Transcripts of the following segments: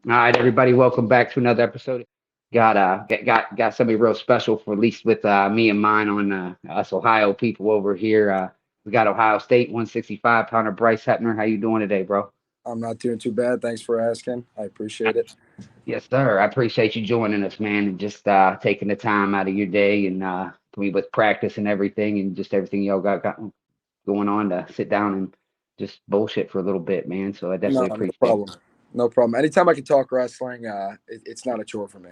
All right, everybody, welcome back to another episode. Got somebody real special for at least with me and mine on us Ohio people over here. We got Ohio State 165-pounder Bryce Hepner. How you doing today, bro? I'm not doing too bad. Thanks for asking. I appreciate it. Yes, sir. I appreciate you joining us, man, and just taking the time out of your day and we with practice and everything and just everything y'all got going on to sit down and just bullshit for a little bit, man. So I No, definitely no appreciate it. problem. No problem. Anytime I can talk wrestling, it's not a chore for me.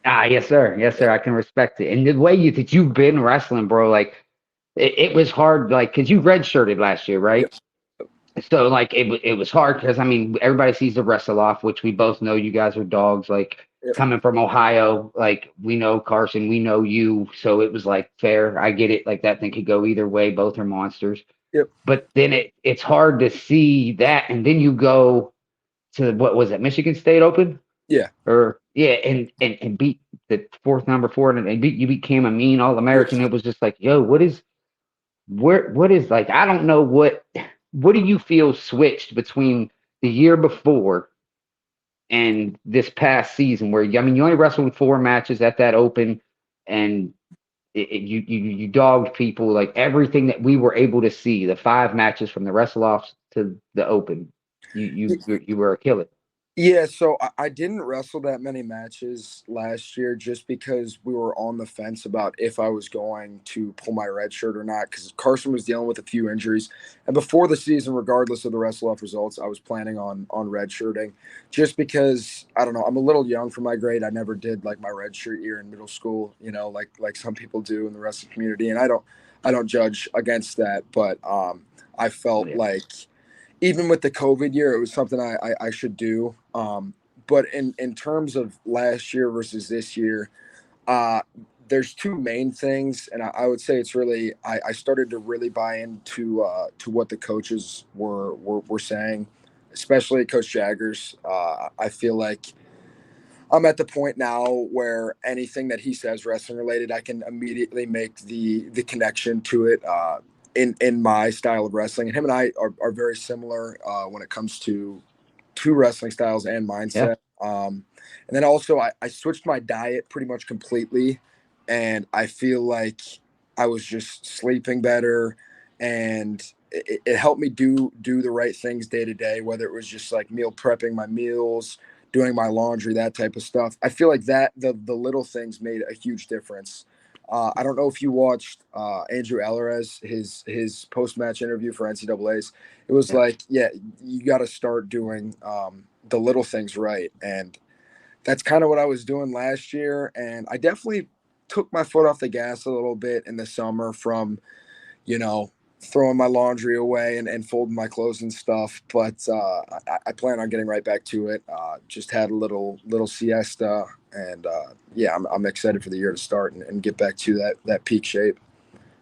Yes, sir. Yes, sir. I can respect it. And the way that you've been wrestling, bro, like it was hard, like because you redshirted last year, Yep. right? So like it was hard because I mean everybody sees the wrestle off, which we both know you guys are dogs. Like Yep. coming from Ohio, like we know Carson, we know you, so it was like fair. I get it. Like that thing could go either way. Both are monsters. Yep. But then it's hard to see that, and then you go to what was it, Michigan State Open? Yeah. Or yeah, and beat the fourth number four and beat you became a mean all American. Yes. It was just like, yo, what is like I don't know what do you feel switched between the year before and this past season where I mean you only wrestled four matches at that open and you dogged people like everything that we were able to see, the five matches from the wrestle offs to the open. You were a killer. Yeah, so I didn't wrestle that many matches last year just because we were on the fence about if I was going to pull my red shirt or not because Carson was dealing with a few injuries. And before the season, regardless of the wrestle off results, I was planning on red shirting just because I don't know, I'm a little young for my grade. I never did like my red shirt year in middle school, like some people do in the wrestling community. And I don't judge against that, but I felt Yeah. like even with the COVID year, it was something I should do. But in terms of last year versus this year, uh, there's two main things, and I would say it's really I started to really buy into to what the coaches were saying, especially Coach Jaggers. I feel like I'm at the point now where anything that he says wrestling related, I can immediately make the connection to it in my style of wrestling. And him and I are very similar when it comes to wrestling styles and Yeah. mindset. And then also I switched my diet pretty much completely, and I feel like I was just sleeping better, and it helped me do the right things day to day, whether it was just like meal prepping my meals, doing my laundry, that type of stuff. I feel like that the little things made a huge difference. I don't know if you watched Andrew Alvarez his post match interview for NCAA's. It was Yeah. like, yeah, you got to start doing the little things right, and that's kind of what I was doing last year. And I definitely took my foot off the gas a little bit in the summer from you know, throwing my laundry away and folding my clothes and stuff. But I plan on getting right back to it. Just had a little siesta, and yeah, I'm excited for the year to start and get back to that peak shape.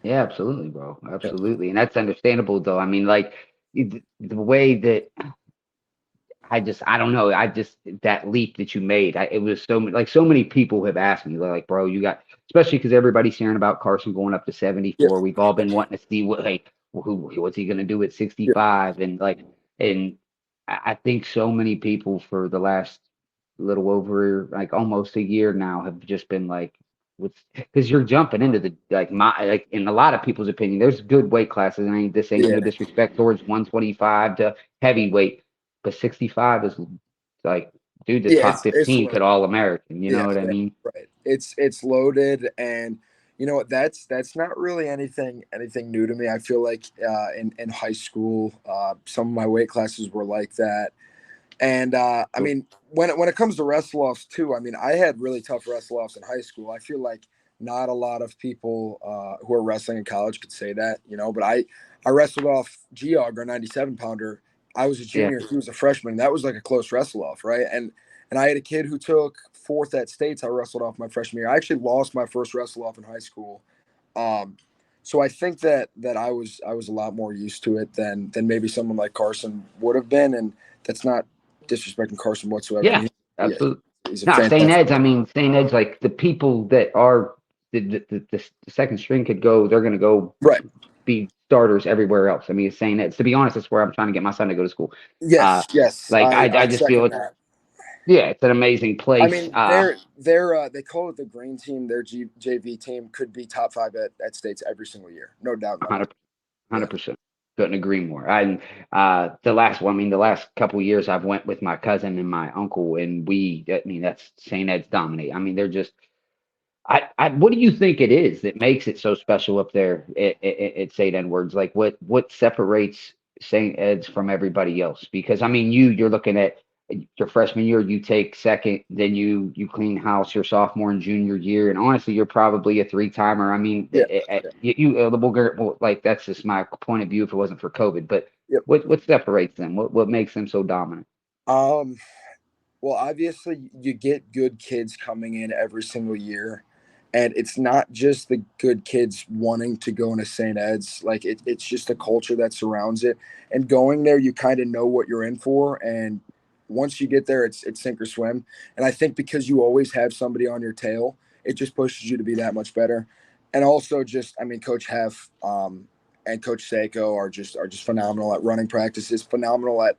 Yeah, absolutely, bro. Yeah. Absolutely. And that's understandable though. I mean, like the way that I don't know. I just that leap that you made. It was like so many people have asked me, they're like, bro, you got, especially because everybody's hearing about Carson going up to Yeah. 74. We've all been wanting to see what, like, what's he going to do at Yeah. 65? And like, and I think so many people for the last little over like almost a year now have just been like, with because you're jumping into the like in a lot of people's opinion, there's good weight classes. And this ain't no Yeah. disrespect towards 125 to heavyweight, but 65 is like, dude, the Yeah. top It's 15 could loaded. all American. You Yeah. know what I mean? Right. It's loaded, and you know what? That's not really anything new to me. I feel like in high school, some of my weight classes were like that. And I Cool. mean, when it comes to wrestle offs too, I mean, I had really tough wrestle offs in high school. I feel like not a lot of people who are wrestling in college could say that, But I wrestled off Geog, our 97 pounder. I was a Yeah. junior, he was a freshman. That was like a close wrestle off, right? And I had a kid who took fourth at states. I wrestled off my freshman year. I actually lost my first wrestle off in high school. Um, so I think that I was a lot more used to it than maybe someone like Carson would have been, and that's not disrespecting Carson whatsoever. I Yeah. mean, yeah, Absolutely. he's a Nah, staying fantastic. edge. I mean, staying edge. Like the people that are the second string could go. They're gonna go Right. be starters everywhere else. I mean, it's saying that. To be honest, that's where I'm trying to get my son to go to school. Uh, Yes. Yes. like I I just feel second it's that. Yeah, it's an amazing I place. mean, they call it the green team. Their JV team could be top five at states every single year, no doubt in my mind. 100 Yeah, 100%. Couldn't agree more. I the last one, I mean, the last couple of years I've went with my cousin and my uncle, and I mean, that's St. Ed's dominate. I mean, they're just what do you think it is that makes it so special up there at St. Edwards? Like, what separates St. Ed's from everybody else? Because I mean, you're looking at your freshman year, you take second, then you clean house your sophomore and junior year, and honestly, you're probably a three-timer. I mean, yeah, yeah. well, like that's just my point of view. If it wasn't for COVID, but Yep. what separates them? What makes them so dominant? Um, Well, obviously, you get good kids coming in every single year, and it's not just the good kids wanting to go into St. Ed's. Like it's just the culture that surrounds it. And going there, you kind of know what you're in for. And once you get there, it's sink or swim. And I think because you always have somebody on your tail, it just pushes you to be that much better. And also, just I mean, Coach Heff and Coach Seiko are just phenomenal at running practices, phenomenal at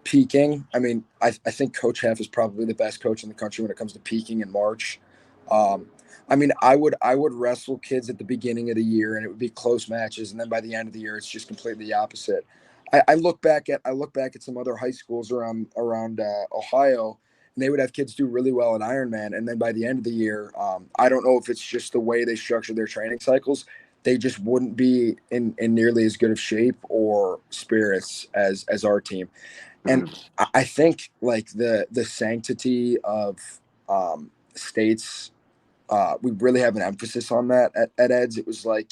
peaking. I mean, I think Coach Heff is probably the best coach in the country when it comes to peaking in March. Um, I mean, I would wrestle kids at the beginning of the year, and it would be close matches, and then by the end of the year, it's just completely the opposite. I look back at some other high schools around Ohio, and they would have kids do really well at Ironman, and then by the end of the year, I don't know if it's just the way they structure their training cycles. They just wouldn't be in nearly as good of shape or spirits as our team. And I think like the sanctity of states, we really have an emphasis on that at Eds. It was like,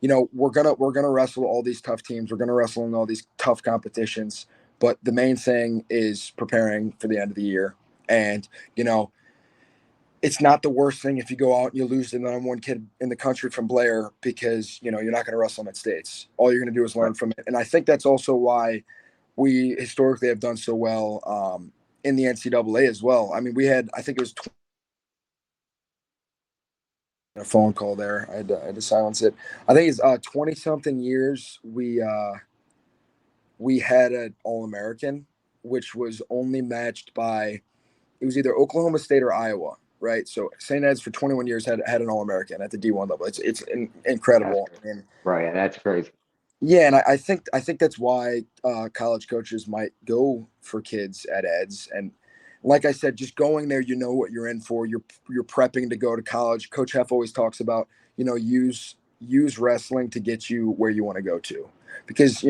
we're gonna wrestle all these tough teams, we're gonna wrestle in all these tough competitions, but the main thing is preparing for the end of the year. And you know it's not the worst thing if you go out and you lose the number one kid in the country from Blair, because you're not going to wrestle him at states. All you're going to do is learn from it. And I think that's also why we historically have done so well in the NCAA as well. I mean, I think it was a phone call there. I had to silence it. I think it's 20 something years we had an All American, which was only matched by, it was either Oklahoma State or Iowa, right? So St. Ed's for 21 years had an All American at the D1 level. It's That's incredible. crazy. And Right. That's crazy. yeah, and I think that's why college coaches might go for kids at Eds. And like I said, just going there, you know what you're in for. You're prepping to go to college. Coach Heff always talks about, use wrestling to get you where you want to go to, because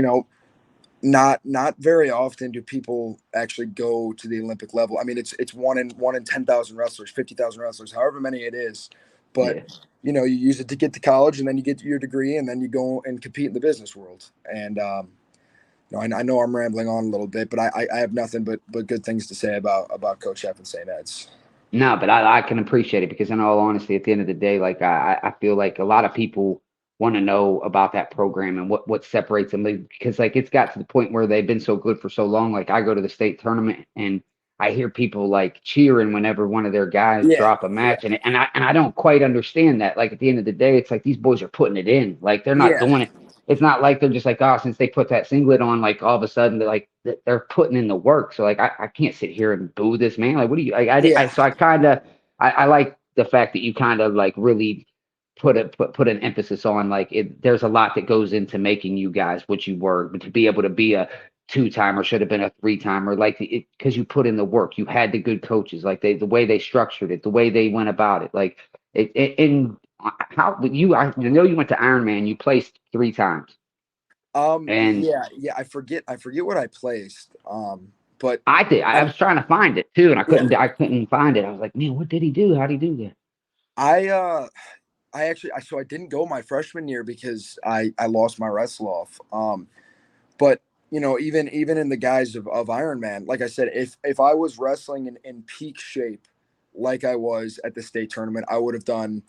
not very often do people actually go to the Olympic level. I mean, it's one in 10,000 wrestlers, 50,000 wrestlers, however many it is. But Yeah. you use it to get to college, and then you get your degree, and then you go and compete in the business world. And I know I'm rambling on a little bit, but I have nothing but good things to say about Coach F and St. Ed's. No, but I can appreciate it because, in all honesty, at the end of the day, like I feel like a lot of people want to know about that program and what separates them, because like it's got to the point where they've been so good for so long. Like I go to the state tournament and I hear people like cheering whenever one of their guys Yeah, drop a yeah, match, and I don't quite understand that. Like at the end of the day, it's like these boys are putting it in. Like they're not yeah, doing it. It's not like they're just like, oh, since they put that singlet on, like all of a sudden they're putting in the work. So like I can't sit here and boo this man. Like what do you like yeah. so I kind of I like the fact that you kind of like really put an emphasis on like there's a lot that goes into making you guys what you were, but to be able to be a two-timer, should have been a three-timer, like it, because you put in the work, you had the good coaches, like the way they structured it, the way they went about it, like and how I know you went to Ironman, you placed three times. And Yeah, yeah. I forget what I placed. But I did. I I, was trying to find it too, and I yeah, couldn't. I couldn't find it. I was like, man, what did he do? How did he do that? I I actually so I didn't go my freshman year because I lost my wrestle off. But even in the guise of Iron Man, like I said, if I was wrestling in peak shape like I was at the state tournament, I would have done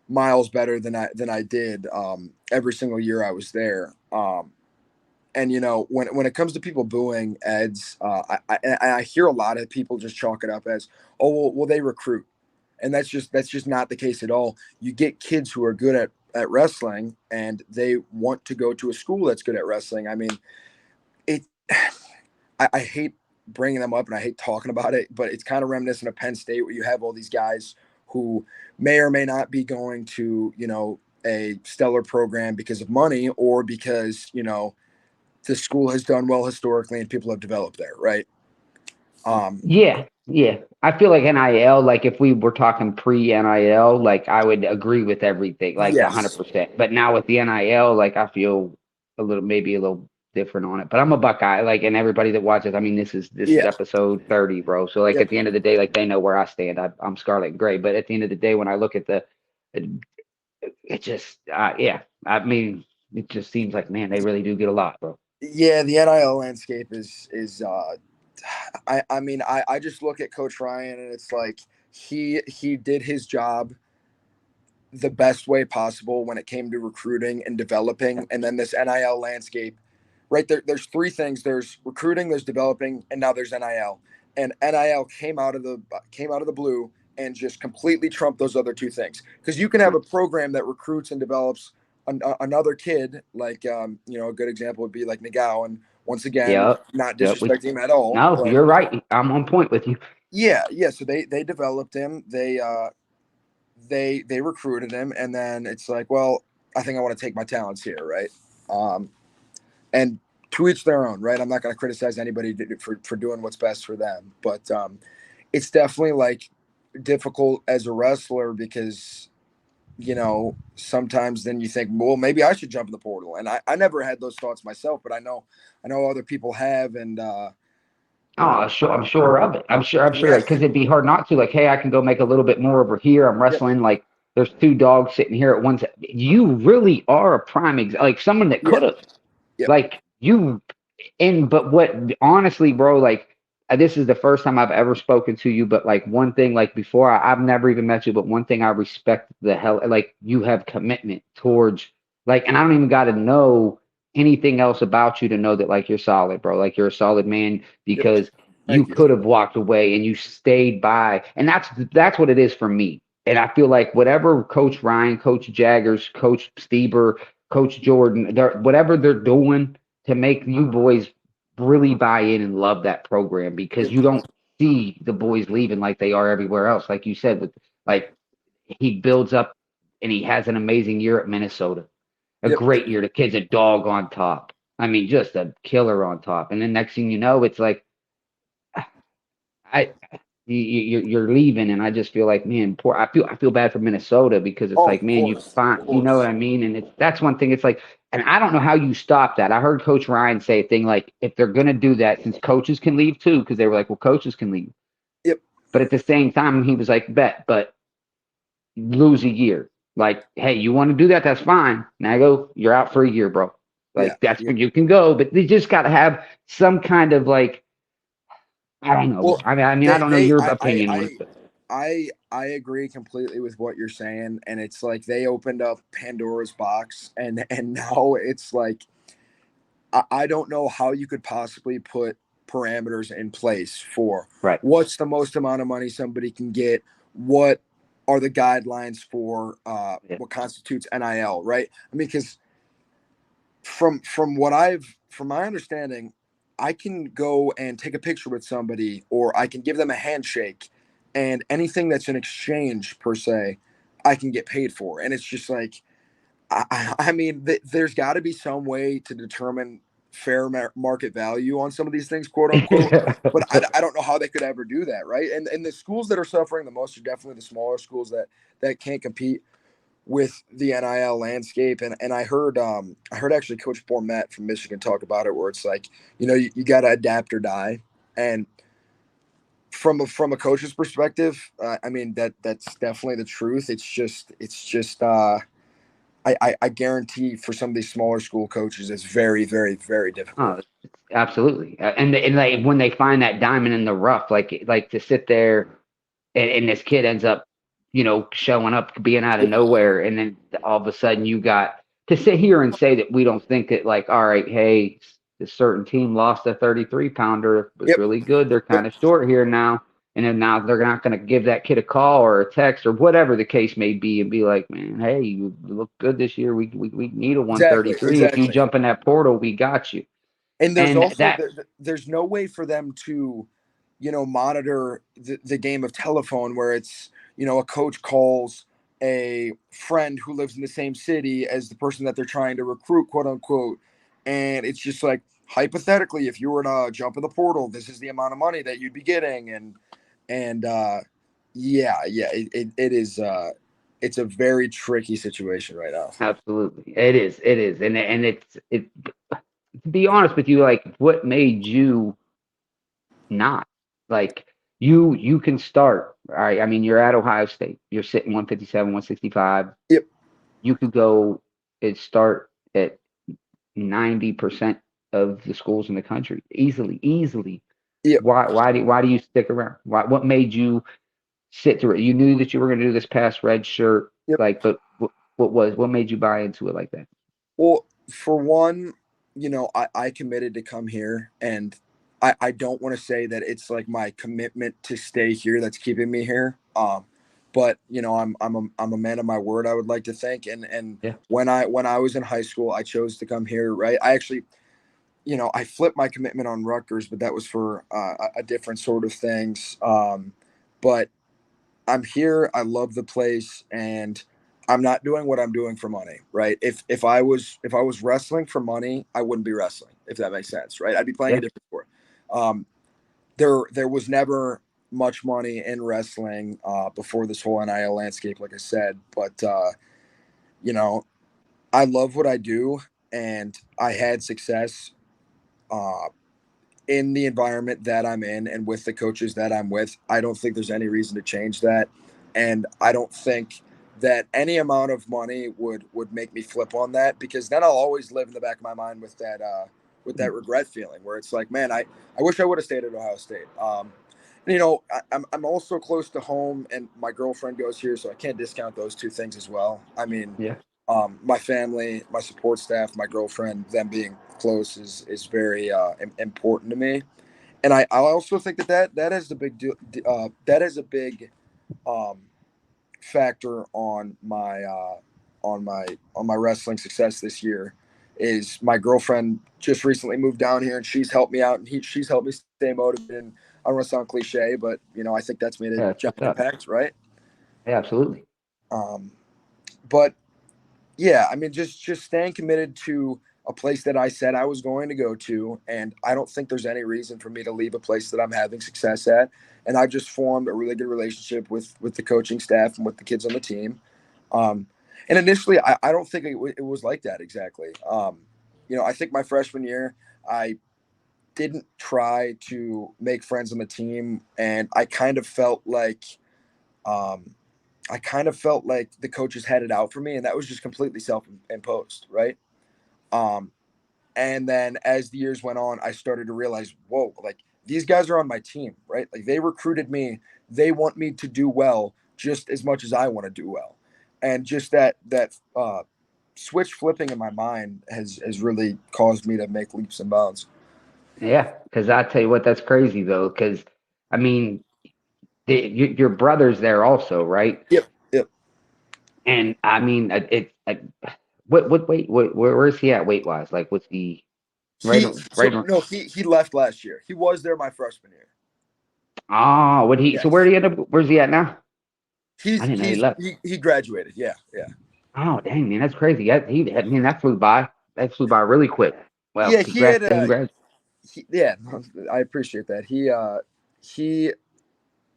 miles better than I did every single year I was there. And when it comes to people booing Eds, I hear a lot of people just chalk it up as, oh, well they recruit, and that's just not the case at all. You get kids who are good at wrestling, and they want to go to a school that's good at wrestling. I mean, it. I hate bringing them up, and I hate talking about it, but it's kind of reminiscent of Penn State, where you have all these guys who may or may not be going to, a stellar program because of money, or because, the school has done well historically and people have developed there, right? Um, Yeah, yeah. I feel like NIL, like if we were talking pre-NIL, like I would agree with everything, like yes. 100%. But now with the NIL, like I feel maybe a little different on it. But I'm a Buckeye, like, and everybody that watches, I mean, this is Yeah. episode 30, bro. So like Yep. at the end of the day, like they know where I stand. I'm Scarlet and Gray. But at the end of the day, when I look at it, it just, yeah. I mean, it just seems like, man, they really do get a lot, bro. Yeah, the NIL landscape is I mean, I just look at Coach Ryan, and it's like he did his job the best way possible when it came to recruiting and developing. And then this NIL landscape, right there, there's three things: there's recruiting, there's developing, and now there's NIL. And NIL came out of the blue and just completely trumped those other two things. Because you can have a program that recruits and develops another kid, like a good example would be like Nagao, and once again, Yep. not Yep. disrespecting him at all, No, but you're right. I'm on point with you. yeah. So they developed him. They recruited him, and then it's like, well, I think I want to take my talents here, right? Um, and to each their own, right? I'm not going to criticize anybody for doing what's best for them, but it's definitely like difficult as a wrestler, because sometimes then you think, well, maybe I should jump in the portal, and I never had those thoughts myself, but I know other people have, and Oh, sure. I'm sure of it. I'm sure yeah. because it'd be hard not to. Like, hey, I can go make a little bit more over here. I'm Yep. wrestling. Like, there's two dogs sitting here at once. You really are a prime example. Like someone that Yeah. could have. Yep. Like you. And but what honestly, bro, like this is the first time I've ever spoken to you. But like one thing, like before, I've never even met you. But one thing I respect the hell, like you have commitment towards, like, and I don't even got to know anything else about you to know that like you're solid, bro. Like you're a solid man Yep. because you Thank you. could have walked away and you stayed by, and that's what it is for me. And I feel like whatever Coach Ryan, Coach Jaggers, Coach Stieber, Coach Jordan, whatever they're doing to make you boys really buy in and love that program because Yep. you don't see the boys leaving like they are everywhere else. Like you said, with like he builds up and he has an amazing year at Minnesota, a Yep. great year. The kid's a dog on top. I mean, just a killer on top. And then next thing you know, it's like I you're leaving, and I just feel like, man, poor. I feel bad for Minnesota because it's Oh, like, of man, you course, of find, you know what course. I mean, and that's one thing. It's like, and I don't know how you stop that. I heard Coach Ryan say a thing like, if they're gonna do that, since coaches can leave too, because they were like, well, coaches can leave, Yep. but at the same time, he was like, bet, but lose a year. Like, hey, you want to do that? That's fine. Now go, you're out for a year, bro. Yeah. Like that's Yeah. when you can go, but they just got to have some kind of like, I don't know, bro. Well, I mean, I they don't know they your I I opinion on it, I but I agree completely with what you're saying, and it's like they opened up Pandora's box, and now it's like I don't know how you could possibly put parameters in place for right. what's the most amount of money somebody can get, what are the guidelines for Yeah. what constitutes NIL, right? I mean, because from my understanding, I can go and take a picture with somebody, or I can give them a handshake, and anything that's an exchange per se, I can get paid for. And it's just like, I mean, there's got to be some way to determine fair market value on some of these things, quote unquote. But I don't know how they could ever do that, right? And the schools that are suffering the most are definitely the smaller schools that can't compete with the NIL landscape. And I heard actually Coach Bormet from Michigan talk about it, where it's like, you got to adapt or die. And from a coach's perspective, I mean, that's definitely the truth. It's just I guarantee for some of these smaller school coaches, it's very, very, very Oh, difficult. absolutely. And like when they find that diamond in the rough, like to sit there and this kid ends up, showing up, being out of Yep. nowhere, and then all of a sudden you got to sit here and say that we don't think that, like, all right, hey, this certain team lost a 33 pounder, it was Yep. really good. They're Yep. kind of short here now. And then now they're not going to give that kid a call or a text or whatever the case may be and be like, man, hey, you look good this year. We need a Exactly. 133. If you Exactly. jump in that portal, we got you. And there's And also there's no way for them to, monitor the game of telephone where it's, a coach calls a friend who lives in the same city as the person that they're trying to recruit, quote unquote. And it's just like, hypothetically, if you were to jump in the portal, this is the amount of money that you'd be getting. And yeah, it is, it's a very tricky situation right now. absolutely, it is, and it. To be honest with you, like, what made you not like you can start. All right, I mean, you're at Ohio State. You're sitting 157, 165. Yep. You could go and start at 90% of the schools in the country easily, easily. Yep. Why do you stick around? What made you sit through it? You knew that you were going to do this past red shirt, Yep. like, but what made you buy into it like that? Well, for one, I committed to come here, and I don't want to say that it's like my commitment to stay here that's keeping me here. But I'm a man of my word, I would like to think. And Yeah, when I was in high school, I chose to come here, right? I actually, I flipped my commitment on Rutgers, but that was for a different sort of things. But I'm here. I love the place, and I'm not doing what I'm doing for money, right? If I was wrestling for money, I wouldn't be wrestling, if that makes sense, right? I'd be playing a yeah, different sport. Um, there was never much money in wrestling before this whole NIL landscape, like I said. But you know, I love what I do, and I had success uh, in the environment that I'm in and with the coaches that I'm with. I don't think there's any reason to change that. And I don't think that any amount of money would make me flip on that, because then I'll always live in the back of my mind with that regret feeling where it's like, man, I wish I would have stayed at Ohio State. I'm also close to home, and my girlfriend goes here, so I can't discount those two things as well. I mean, yeah. my family, my support staff, my girlfriend, them being close is very important to me. And I also think that is a big deal. That is a big um, factor on my wrestling success this year. Is my girlfriend just recently moved down here, and she's helped me out, and she's helped me stay motivated. And I don't want to sound cliche, but I think that's made a That's giant what's up. impact, right? Yeah, absolutely. Um, but yeah, I mean, just staying committed to a place that I said I was going to go to, and I don't think there's any reason for me to leave a place that I'm having success at. And I've just formed a really good relationship with the coaching staff and with the kids on the team. Um, and initially, I don't think it was like that exactly. I think my freshman year, I didn't try to make friends on the team, and um, I kind of felt like the coaches had it out for me, and that was just completely self-imposed, right? Um, and then as the years went on, I started to realize, whoa, like these guys are on my team, right? Like they recruited me, they want me to do well just as much as I want to do well, and just that switch flipping in my mind has really caused me to make leaps and bounds. Yeah, because I tell you what, that's crazy though. Because I mean, your brother's there also, right? Yep, yep. And I mean, what weight? Where is he at weight wise? Like, what's he right? Right? No, he left last year. He was there my freshman year. Oh, what he? So where Yes. did he end up? Where's he at now? I He's didn't know he he's left. he graduated. Yeah, yeah. Oh, dang, man, that's crazy. I mean, that flew by. That flew by really quick. Well, Yeah, he congrats had to him. Congrats. yeah, I appreciate that. He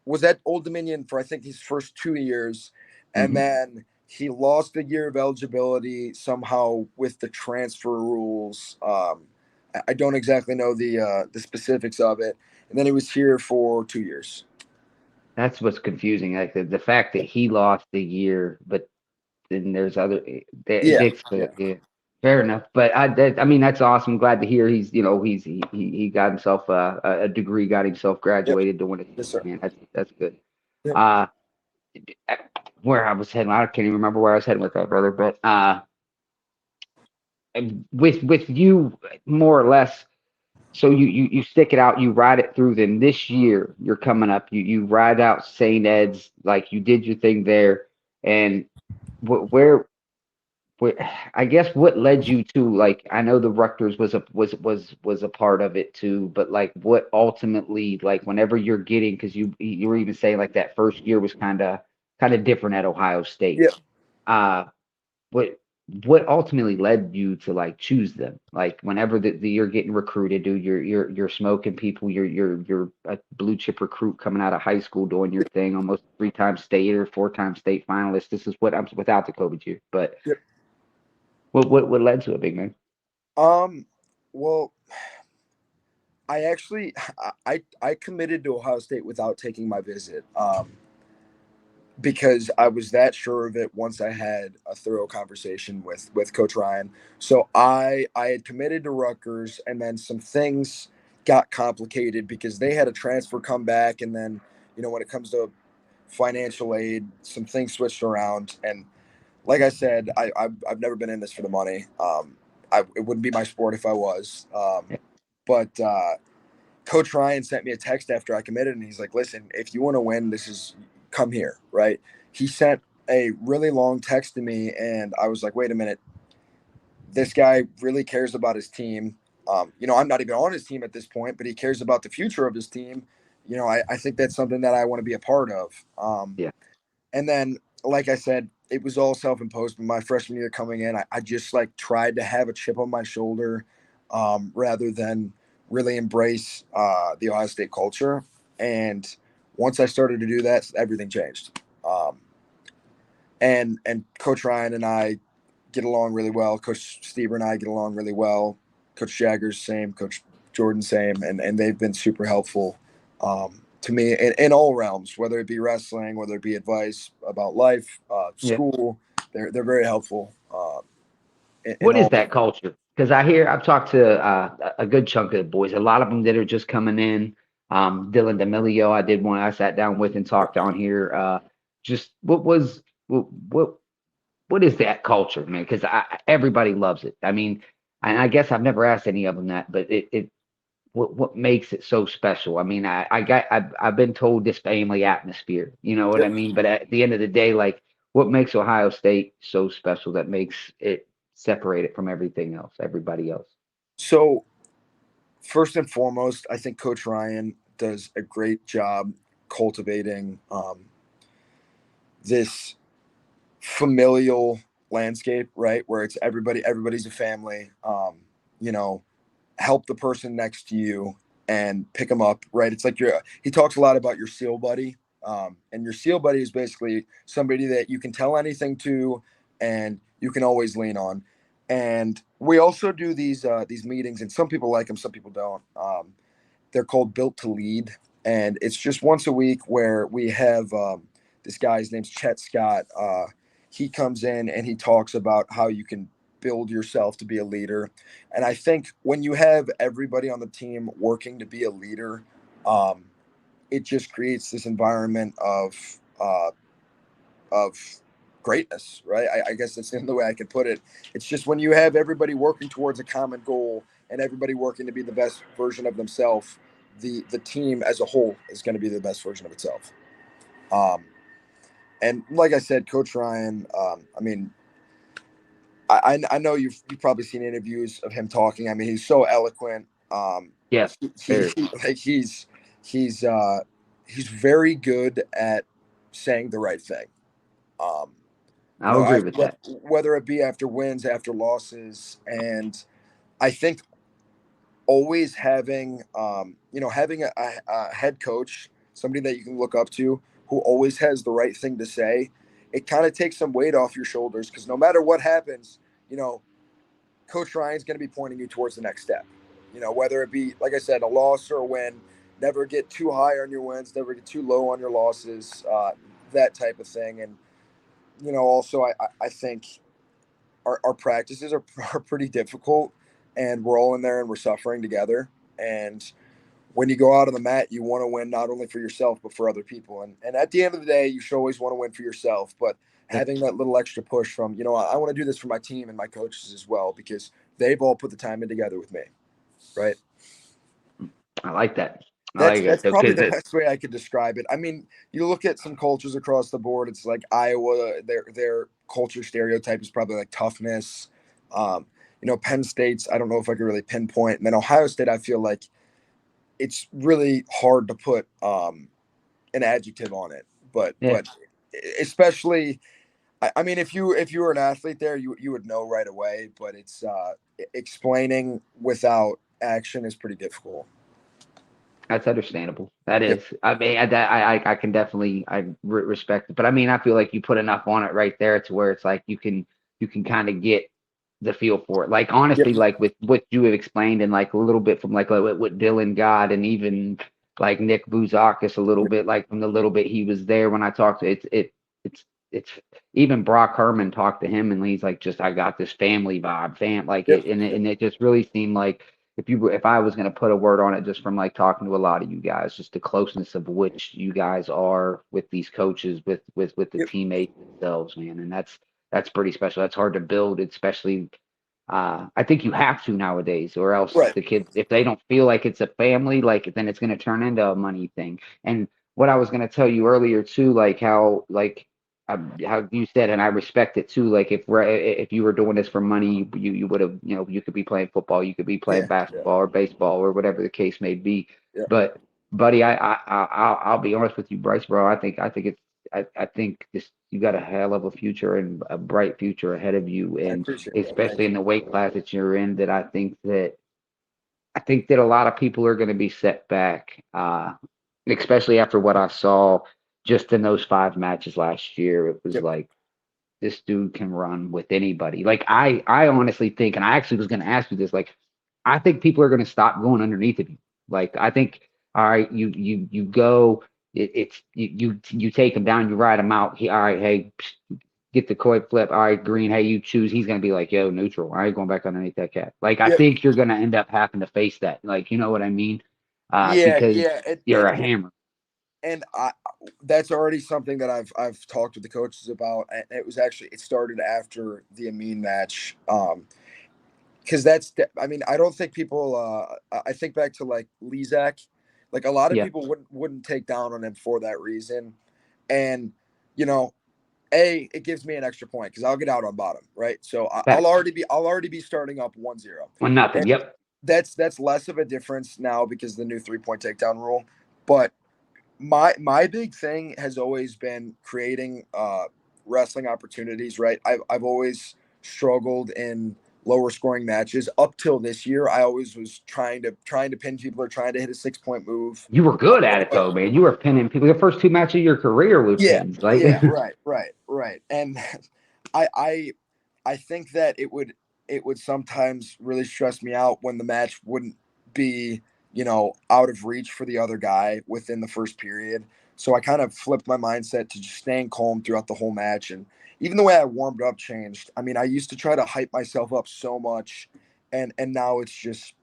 was at Old Dominion for I think his first 2 years, and Hmm. then he lost a year of eligibility somehow with the transfer rules. I don't exactly know the specifics of it, and then he was here for 2 years. That's what's confusing. Like the fact that he lost a year, but then there's other. Yeah, That's yeah, yeah, fair enough. But I mean, that's awesome. Glad to hear he got himself a degree, got himself yep, graduated, doing it. yes, sir. Man, that's good. Yep. Uh, where I was heading, I can't even remember where I was heading with that, brother. But with you, more or less. So you stick it out, you ride it through. Then this year you're coming up, you ride out St. Ed's, like you did your thing there, and where what I guess what led you to like I know the Rutgers was a part of it too, but like what ultimately like whenever you're getting because you were even saying like that first year was kind of different at Ohio State. Yeah. Uh what what ultimately led you to like choose them? Like whenever you're getting recruited, dude, you're smoking people, you're a blue chip recruit coming out of high school doing your thing, almost 3 times state or 4 times state finalist. This is what I'm without the COVID year, but Yep. what led to it, big man? Well, I actually I committed to Ohio State without taking my visit. Because I was that sure of it once I had a thorough conversation with Coach Ryan. So I had committed to Rutgers, and then some things got complicated because they had a transfer come back, and then when it comes to financial aid, some things switched around. And like I said, I've never been in this for the money. It wouldn't be my sport if I was. But Coach Ryan sent me a text after I committed, and he's like, "Listen, if you want to win, this is come here." Right? He sent a really long text to me, and I was like, "Wait a minute, this guy really cares about his team." I'm not even on his team at this point, but he cares about the future of his team. I think that's something that I want to be a part of. Yeah. And then, like I said, it was all self-imposed. But my freshman year coming in, I just like tried to have a chip on my shoulder, rather than really embrace the Ohio State culture. And once I started to do that, everything changed. And Coach Ryan and I get along really well. Coach Stieber and I get along really well. Coach Jagger's same. Coach Jordan same, and they've been super helpful to me in all realms, whether it be wrestling, whether it be advice about life, Yeah. school. They're very helpful in What is all. that culture? Because I've talked to a good chunk of the boys, a lot of them that are just coming in. Dylan D'Amelio, I did one I sat down with and talked on here. Just what is that culture, man? Because everybody loves it. I mean, and I guess I've never asked any of them that, but what makes it so special? I mean, I've been told this family atmosphere, you know what I Yep. mean? But at the end of the day, like what makes Ohio State so special that makes it separate it from everything else, everybody else? So first and foremost, I think Coach Ryan does a great job cultivating this familial landscape, right? Where it's everybody's a family. You know, help the person next to you and pick them up, right? It's like he talks a lot about your SEAL buddy. And your SEAL buddy is basically somebody that you can tell anything to and you can always lean on. And we also do these meetings, and some people like them, some people don't. They're called Built to Lead, and it's just once a week where we have this guy. His name's Chet Scott. He comes in and he talks about how you can build yourself to be a leader. And I think when you have everybody on the team working to be a leader, um, it just creates this environment uh, of greatness, right? I guess that's the only way I could put it. It's just when you have everybody working towards a common goal and everybody working to be the best version of themselves, the team as a whole is going to be the best version of itself. Um, and like I said, Coach Ryan, I mean, I know you've probably seen interviews of him talking. I mean, he's so eloquent. Yes, very. Like he's he's very good at saying the right thing. Um, I'll agree with that. whether it be after wins, after losses, and I think always having having a head coach, somebody that you can look up to, who always has the right thing to say. It kind of takes some weight off your shoulders because no matter what happens, you know, Coach Ryan's going to be pointing you towards the next step. Whether it be, like I said, a loss or a win, never get too high on your wins, never get too low on your losses, that type of thing. And, also, I think our practices are pretty difficult, and we're all in there and we're suffering together. And when you go out on the mat, you want to win not only for yourself, but for other people. And at the end of the day, you should always want to win for yourself. But Yeah, having that little extra push from, I want to do this for my team and my coaches as well, because they've all put the time in together with me. Right. I like that. I like it That's though, probably because the best way I could describe it. I mean, you look at some cultures across the board. It's like Iowa, their culture stereotype is probably like toughness. Um, Penn State's, I don't know if I could really pinpoint. And then Ohio State, I feel like it's really hard to put an adjective on it. yeah. But especially, I mean, if you were an athlete there, you would know right away. But it's explaining without action is pretty difficult. That's understandable. That Yep. is. I mean, I can definitely respect it, but I mean, I feel like you put enough on it right there to where it's like you can kind of get the feel for it. Like Yep. honestly, like with what you have explained and like a little bit from like what Dylan got and even like Nick Buzakis a little bit like from the little bit he was there when I talked to it's it's even Brock Herman talked to him and he's like just I got this family vibe, like Yep. it just really seemed like if I was going to put a word on it just from like talking to a lot of you guys, just the closeness of which you guys are with these coaches, with the Yep. teammates themselves, man, and that's pretty special. That's hard to build, especially. I think you have to nowadays, or else Right. the kids, if they don't feel like it's a family, like then it's going to turn into a money thing. And what I was going to tell you earlier too, like how you said, and I respect it too. Like if you were doing this for money, you would have, you could be playing football, you could be playing Yeah. Yeah. basketball or baseball or whatever the case may be. Yeah. But buddy, I'll be honest with you, Bryce, bro. I think this you got a hell of a future and a bright future ahead of you, I and appreciate that. Thank especially in you. the weight class that you're in. That I think that a lot of people are going to be set back, especially after what I saw just in those 5 matches last year. It was Yep. like this dude can run with anybody. Like I honestly think, and I actually was going to ask you this, like I think people are going to stop going underneath of you. Like I think, all right, you go, it's you take him down, you ride him out. All right, hey, get the coin flip. All right, green, hey, you choose. He's going to be like, yo, neutral. I ain't going back underneath that cat. Like I Yep. think you're going to end up having to face that. Like you know what I mean? Yeah. Because Yeah. you're a hammer. And that's already something that I've talked with the coaches about. And it started after the Amin match. Because I mean, I don't think people. I think back to like Lezak, like a lot of Yeah, people wouldn't take down on him for that reason. And you know, it gives me an extra point because I'll get out on bottom, right? So fact. I'll already be starting up 1-0. Well, nothing. And Yep. that's less of a difference now because of the new 3-point takedown rule. But my big thing has always been creating wrestling opportunities, right? I've always struggled in lower scoring matches up till this year. I always was trying to pin people or trying to hit a 6-point move. You were good at it But though, man. You were pinning people. The first 2 matches of your career were yeah, pins. Like, yeah, right. And I I I think that it would sometimes really stress me out when the match wouldn't be, out of reach for the other guy within the first period. So I kind of flipped my mindset to just staying calm throughout the whole match. And even the way I warmed up changed. I mean, I used to try to hype myself up so much, and now it's just,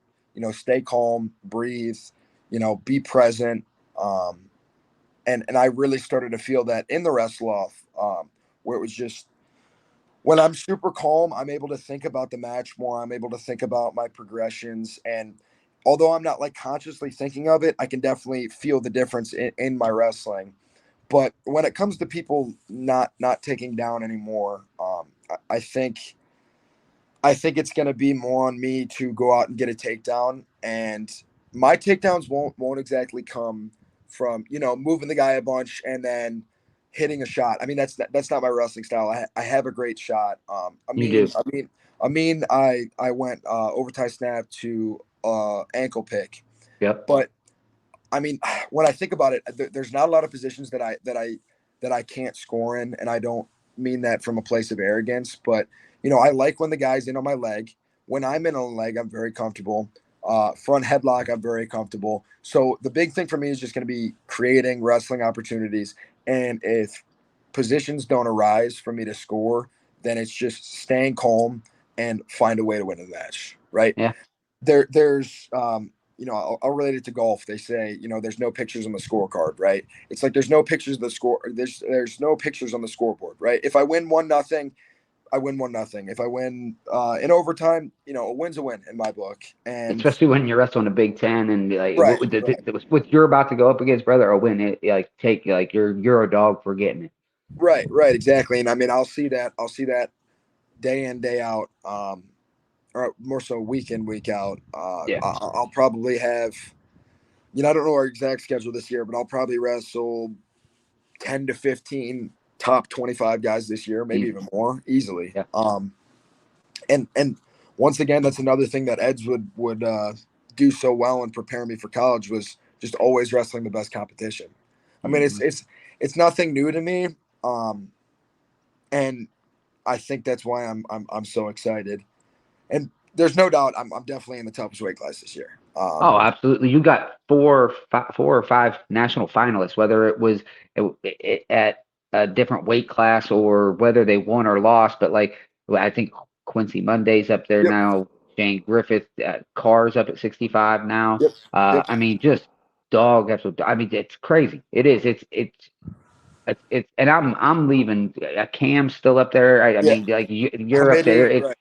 stay calm, breathe, be present. And I really started to feel that in the wrestle off, where it was just when I'm super calm, I'm able to think about the match more. I'm able to think about my progressions. And although I'm not like consciously thinking of it, I can definitely feel the difference in my wrestling. But when it comes to people not taking down anymore, I think it's going to be more on me to go out and get a takedown, and my takedowns won't exactly come from moving the guy a bunch and then hitting a shot. I mean that's not my wrestling style. I have a great shot. I you mean do. I mean I mean I went overtie snap to ankle pick, Yep. but I mean when I think about it, there's not a lot of positions that I can't score in, and I don't mean that from a place of arrogance, but I like when the guy's in on my leg. When I'm in on a leg, I'm very comfortable. Front headlock, I'm very comfortable. So the big thing for me is just going to be creating wrestling opportunities. And if positions don't arise for me to score, then it's just staying calm and find a way to win the match. Right Yeah. there's I'll relate it to golf. They say there's no pictures on the scorecard, right? It's like there's no pictures of the score. There's no pictures on the scoreboard, right? If I win 1-0, I win 1-0. If I win in overtime, a win's a win in my book. And Especially when you're wrestling a Big Ten and like right, right, what you're about to go up against, brother, a win it like take like you're a dog for getting it. right, exactly. And I mean, I'll see that day in, day out, or more so week in, week out. Yeah. I'll probably have, I don't know our exact schedule this year, but I'll probably wrestle 10 to 15 top 25 guys this year, maybe Easy. even more easily. Yeah. And once again, that's another thing that Eds would do so well and prepare me for college was just always wrestling the best competition. I mean, Mm-hmm. it's nothing new to me, and I think that's why I'm so excited. And there's no doubt I'm definitely in the toughest weight class this year. Oh, absolutely. You got four or five national finalists, whether it was at a different weight class or whether they won or lost. But like, I think Quincy Monday's up there Yep, now. Shane Griffith, Carr's up at 65 now. yep, yep. I mean, just dog. I mean, it's crazy. It is. And I'm leaving. Cam's still up there. I Yeah, mean, like you're up Hamidi, there. right?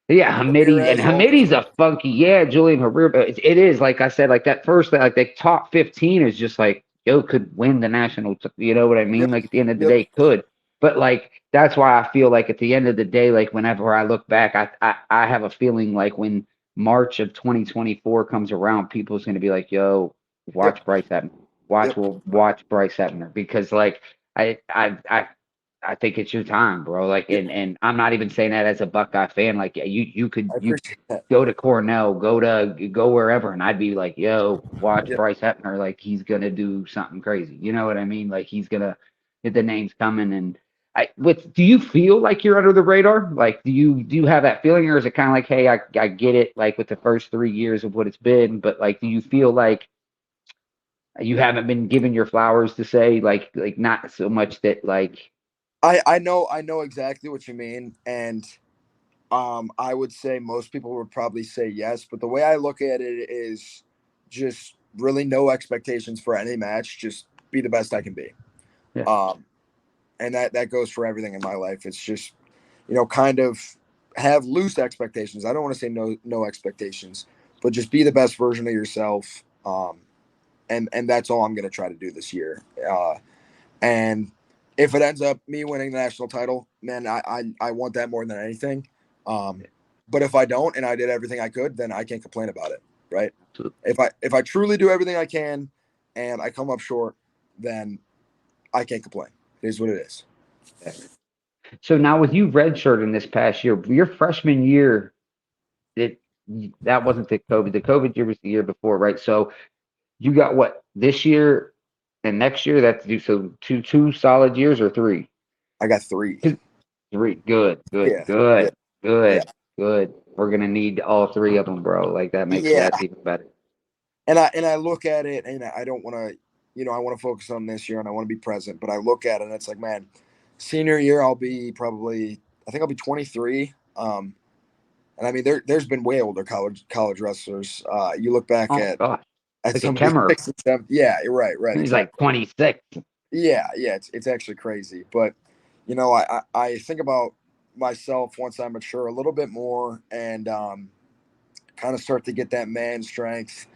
Yeah, Ramirez Hamidi's also. a funky, yeah, Julian Herrera. It is like I said, like that first, like the top 15 is just like Joe could win the national. You know what I mean? Yep, Like at the end of the yep, day, could. But like that's why I feel like at the end of the day, like whenever I look back, I have a feeling like when March of 2024 comes around, people's going to be like, "Yo, yep, watch Bryce Hepner, watch yep. well, watch Bryce Hepner," because like I think it's your time, bro. Like, Yeah, and I'm not even saying that as a Buckeye fan. Like, yeah, you appreciate that. go to Cornell, go wherever, and I'd be like, yo, watch Yep. Bryce Hepner. Like, he's gonna do something crazy. You know what I mean? Like, he's gonna get the names coming. And do you feel like you're under the radar? Like, do you have that feeling, or is it kind of like, hey, I get it, like with the first 3 years of what it's been, but like, do you feel like you haven't been given your flowers to say, like not so much that like. I know exactly what you mean, and I would say most people would probably say yes, but the way I look at it is just really no expectations for any match, just be the best I can be. Yeah. Um, and that goes for everything in my life. It's just, kind of have loose expectations. I don't want to say no expectations, but just be the best version of yourself. And that's all I'm going to try to do this year. And if it ends up me winning the national title, man, I want that more than anything. But if I don't and I did everything I could, then I can't complain about it, right? If I truly do everything I can and I come up short, then I can't complain. It is what it is. So now with you redshirting this past year, your freshman year, it that wasn't the COVID. The COVID year was the year before, right? So you got what this year and next year? That's so two solid years or three? I got 3. Three. Good, good, Yeah, yeah, good, yeah, good, good. We're gonna need all three of them, bro. Like that makes yeah. that's even better. And I look at it and I don't want to, I want to focus on this year and I want to be present. But I look at it and it's like, man, senior year I'll be probably, I think I'll be 23. And I mean, there's been way older college wrestlers. You look back Oh my gosh. at Look at somebody Kemmer. 6 and 7. Yeah, you're right, He's like exactly. 26. Yeah, it's actually crazy. But I think about myself once I mature a little bit more and kind of start to get that man strength.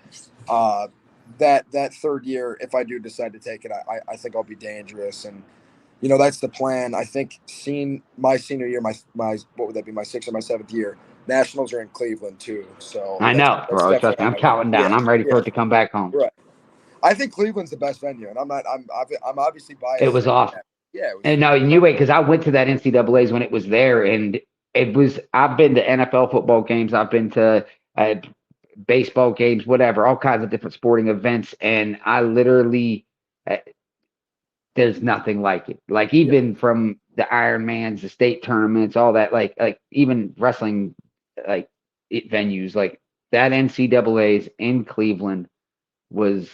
That third year, if I do decide to take it, I think I'll be dangerous, and that's the plan. I think seeing my senior year, my what would that be, my 6th or my 7th year, nationals are in Cleveland too, so I know, that's bro. Trust definitely me, on I'm my list. counting Yeah, down. I'm ready yeah, for it to come back home. right. I think Cleveland's the best venue, and I'm obviously It biased was saying awesome. that. Yeah, it was. And no, and you wait, because I went to that NCAA's when it was there, and it was. I've been to NFL football games. I've been to uh, baseball games, whatever, all kinds of different sporting events, and I literally, uh, there's nothing like it. Like Yeah, even from the Ironmans, the state tournaments, all that, like even wrestling, like venues, like that NCAA's in Cleveland was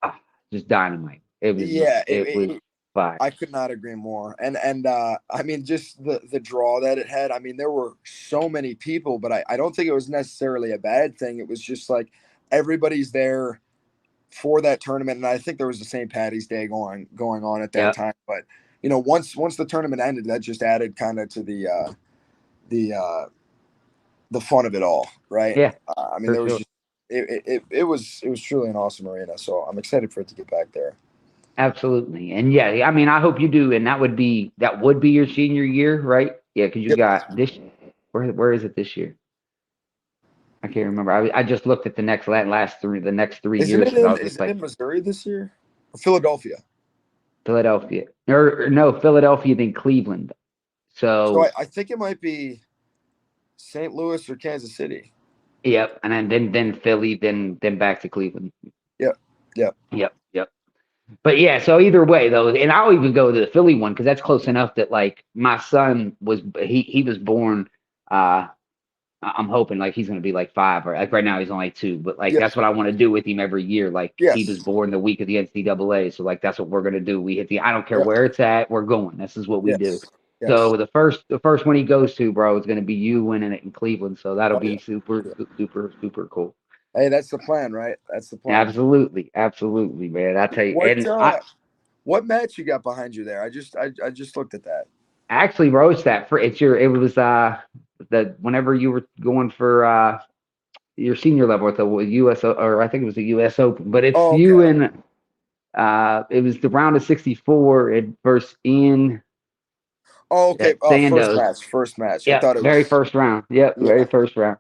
ah, just dynamite. yeah. It was fire. I could not agree more. And I mean, just the draw that it had. I mean, there were so many people, but I don't think it was necessarily a bad thing. It was just like everybody's there for that tournament, and I think there was the St. Patty's Day going on at that Yeah, time. But once the tournament ended, that just added kind of to the fun of it all, right? Yeah, I mean, for there was sure. just it was truly an awesome arena. So I'm excited for it to get back there. Absolutely. And yeah, I mean, I hope you do. And that would be your senior year, right? Yeah, because you Yep. got this. Where is it this year? I can't remember. I just looked at the next three Isn't years it because I in was is just it like in Missouri this year? Or Philadelphia. Philadelphia, or no, Philadelphia then Cleveland. So So I think it might be St. Louis or Kansas City. yep, and then Philly, then back to Cleveland. Yep. Yep. Yep. But yeah, so either way though, and I'll even go to the Philly one because that's close enough that like my son he was born. I'm hoping like he's gonna be like 5 or like right now he's only 2, but like Yep. that's what I want to do with him every year. Like he was Yes. born the week of the NCAA, so like that's what we're gonna do. We hit the I don't care Yep. where it's at, we're going. This is what we do. Yes. Yes. So the first one he goes to, bro, is gonna be you winning it in Cleveland. So that'll Oh yeah. be super Yeah. super super cool. Hey, that's the plan, right? That's the plan. Absolutely, absolutely, man. I tell you, What and I what match you got behind you there? I just looked at that. actually wrote that for it's your it was the whenever you were going for your senior level at the US or I think it was the US Open, but it's Oh, you okay. and it was the round of 64 at versus Ian Oh, okay. at First Sandoz. match. First match. I Yep, thought it very was. first round. Yep, Yeah. very first round.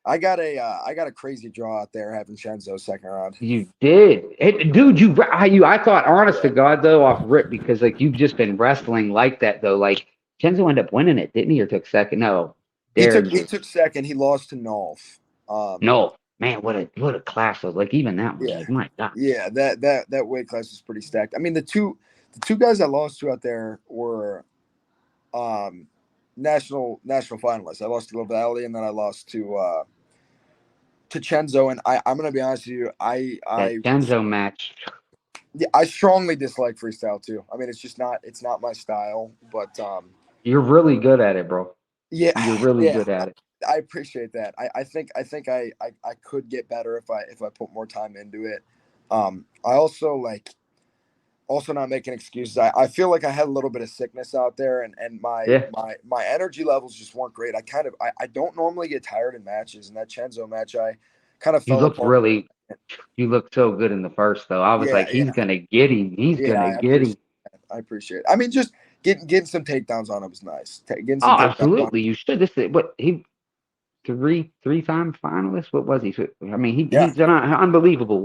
I got a crazy draw out there having Chenzo second round. You did, dude. I thought, honest to Yeah. God, though, off rip because like you've just been wrestling like that though. Like Chenzo ended up winning it, didn't he, or took second? No, He took Derringer. he took second. He lost to Nolf. No, man, what a class was. Like even that one, Yeah. like my God. Yeah, that weight class is pretty stacked. I mean, the two guys I lost to out there were um national finalists. I lost to Lavallee and then I lost to Chenzo. And I'm gonna be honest with you, That Chenzo match. yeah, I strongly dislike freestyle too. I mean, it's not my style, but You're really good at it, bro. yeah, You're really yeah. good at it. I appreciate that. I think I could get better if I put more time into it. I also not making excuses. I feel like I had a little bit of sickness out there, and my Yeah, my my energy levels just weren't great. I don't normally get tired in matches, and that Chenzo match I kind of you fell looked apart. really, you looked so good in the first though. I was Yeah, like, he's yeah, gonna get him. He's yeah. gonna get him. I appreciate it. I mean, just getting some takedowns on him was nice. Getting Oh, some takedowns on him. absolutely. You should. This is what he three-time finalist. What was he? I mean, Yeah, he's unbelievable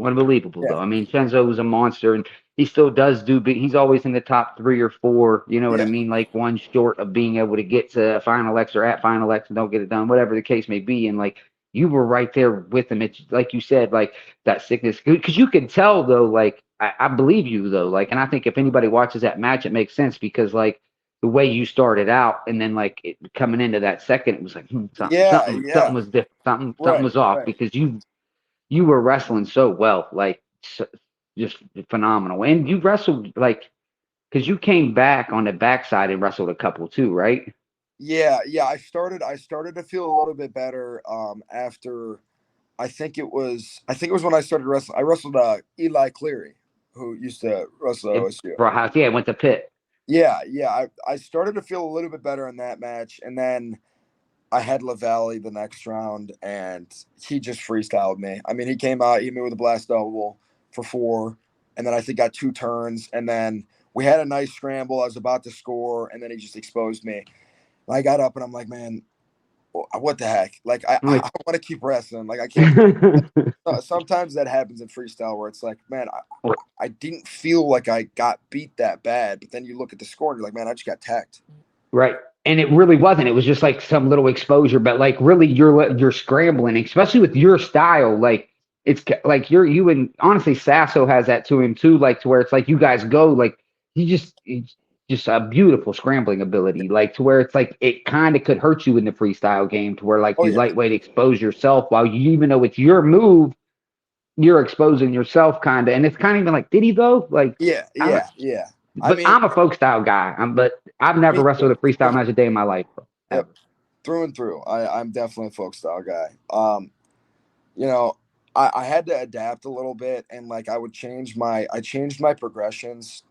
yeah, though. I mean, Chenzo was a monster, and he still does do big. He's always in the top 3 or 4. You know what I yeah, mean? Like one short of being able to get to Final X or at Final X and don't get it done, whatever the case may be. And like you were right there with him. It's like you said, like that sickness because you can tell though. Like I believe you though. Like, and I think if anybody watches that match, it makes sense because like the way you started out and then like coming into that second it was like something yeah, something yeah. something was different, something Right, was off right. because you were wrestling so well, like so, just phenomenal. And you wrestled like because you came back on the backside and wrestled a couple too, right? Yeah, yeah. I started to feel a little bit better after I think it was when I started wrestling. I wrestled Eli Cleary, who used to wrestle at It, OSU. yeah, it went to Pitt. Yeah, yeah. I started to feel a little bit better in that match, and then I had LaValle the next round, and he just freestyled me. I mean, he came out, he hit me with a blast double for 4, and then I think got 2 turns, and then we had a nice scramble. I was about to score, and then he just exposed me. And I got up, and I'm like, man, what the heck? Like, I, I'm I, like I want to keep wrestling. Like, I can't believe sometimes that happens in freestyle where it's like, man, I didn't feel like I got beat that bad, but then you look at the score and you're like, man, I just got tacked. right. And it really wasn't. It was just like some little exposure, but like really you're scrambling, especially with your style. Like it's like you and honestly Sasso has that to him too, like to where it's like you guys go like it's just a beautiful scrambling ability, like to where it's like it kind of could hurt you in the freestyle game to where like Oh you yeah, lightweight expose yourself while you even though it's your move, you're exposing yourself kind of, and it's kind of even like did he though? Like yeah, I don't yeah, yeah. I but mean, I'm a folk style guy. But I've never me too. wrestled a freestyle match a day in my life, bro. Yep, Ever. through and through. I'm definitely a folk style guy. You know, I had to adapt a little bit, and like I changed my progressions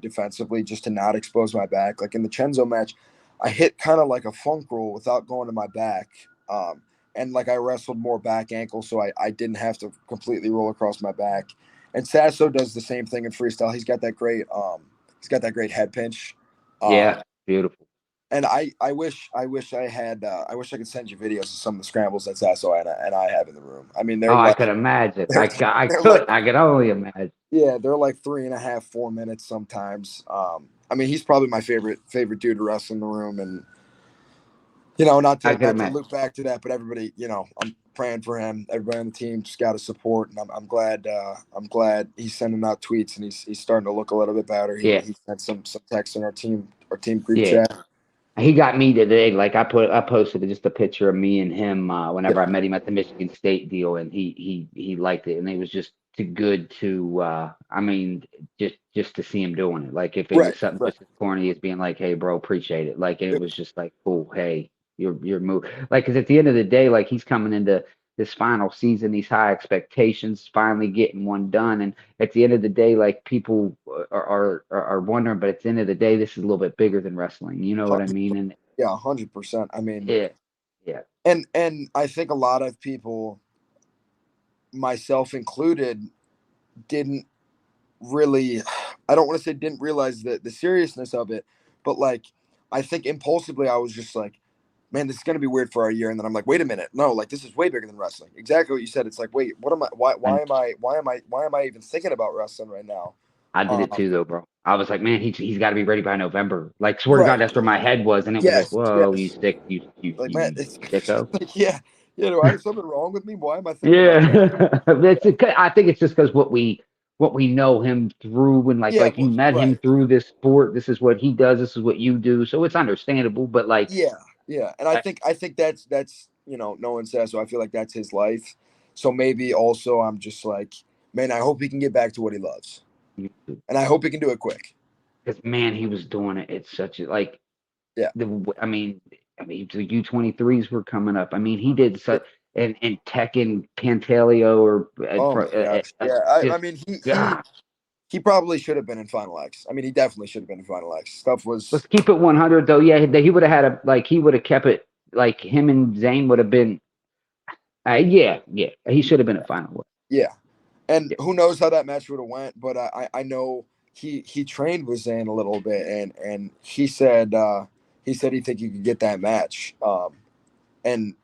defensively just to not expose my back. Like in the Chenzo match, I hit kind of like a funk roll without going to my back. And like I wrestled more back ankle, so I didn't have to completely roll across my back. And Sasso does the same thing in freestyle. He's got that great head pinch. Yeah, beautiful. And I wish I could send you videos of some of the scrambles that Sasso and I have in the room. I mean, Oh, I could imagine. they're they're like I could only imagine. yeah, they're like 3.5, 4 minutes sometimes. I mean, he's probably my favorite dude to wrestle in the room, and I could not to imagine. loop back to that, but everybody, I'm praying for him. Everybody on the team just got to support, and I'm glad he's sending out tweets and he's starting to look a little bit better. Yeah, He sent some text in our team group yeah. chat. He got me today. Like I posted just a picture of me and him Yeah, whenever I met him at the Michigan State deal, and he liked it, and it was just too good to. I mean, just to see him doing it. Like if it right, was something right. just as corny as being like, "Hey, bro, appreciate it," like, and it Yep, was just like, "Cool, hey, you're move." Like, because at the end of the day, like he's coming into this final season, these high expectations, finally getting one done, and at the end of the day, like people are wondering, but at the end of the day, this is a little bit bigger than wrestling. You know what I 100, mean? And yeah, 100%. I mean, yeah, yeah, and I think a lot of people, myself included, didn't really, I don't want to say didn't realize the seriousness of it, but like I think impulsively I was just like, man, this is gonna be weird for our year. And then I'm like, wait a minute, no, like this is way bigger than wrestling. Exactly what you said. It's like, wait, what am I and why am I even thinking about wrestling right now? I did it Um too though, bro. I was like, man, he's got to be ready by November. Like, swear to God, right. that's where my head was, and it was like, Yes, whoa, you yes. sick, Like man, you it's sicko. like, yeah, yeah, do I have something wrong with me? Why am I thinking about that? Yeah, I think it's just because what we know him through, and Yeah, like you met him right. through this sport. This is what he does. This is what you do. So it's understandable. But like, Yeah, yeah, and I think that's knowing Sasso, I feel like that's his life. So maybe also I'm just like, man, I hope he can get back to what he loves, and I hope he can do it quick. because man, he was doing it. It's such a like Yeah, I mean, the U23s were coming up. I mean, he did yeah. such and Tekken Pantaleo or Oh my gosh, yeah. I just mean, God. he probably should have been in Final X. I mean, he definitely should have been in Final X. Stuff was Let's keep it 100 though. Yeah, he would have had a like he would have kept it like him and Zane would have been. Yeah, yeah, he should have been a final. yeah, and Yeah, who knows how that match would have went, but I know he trained with Zane a little bit, and he said he think he could get that match. And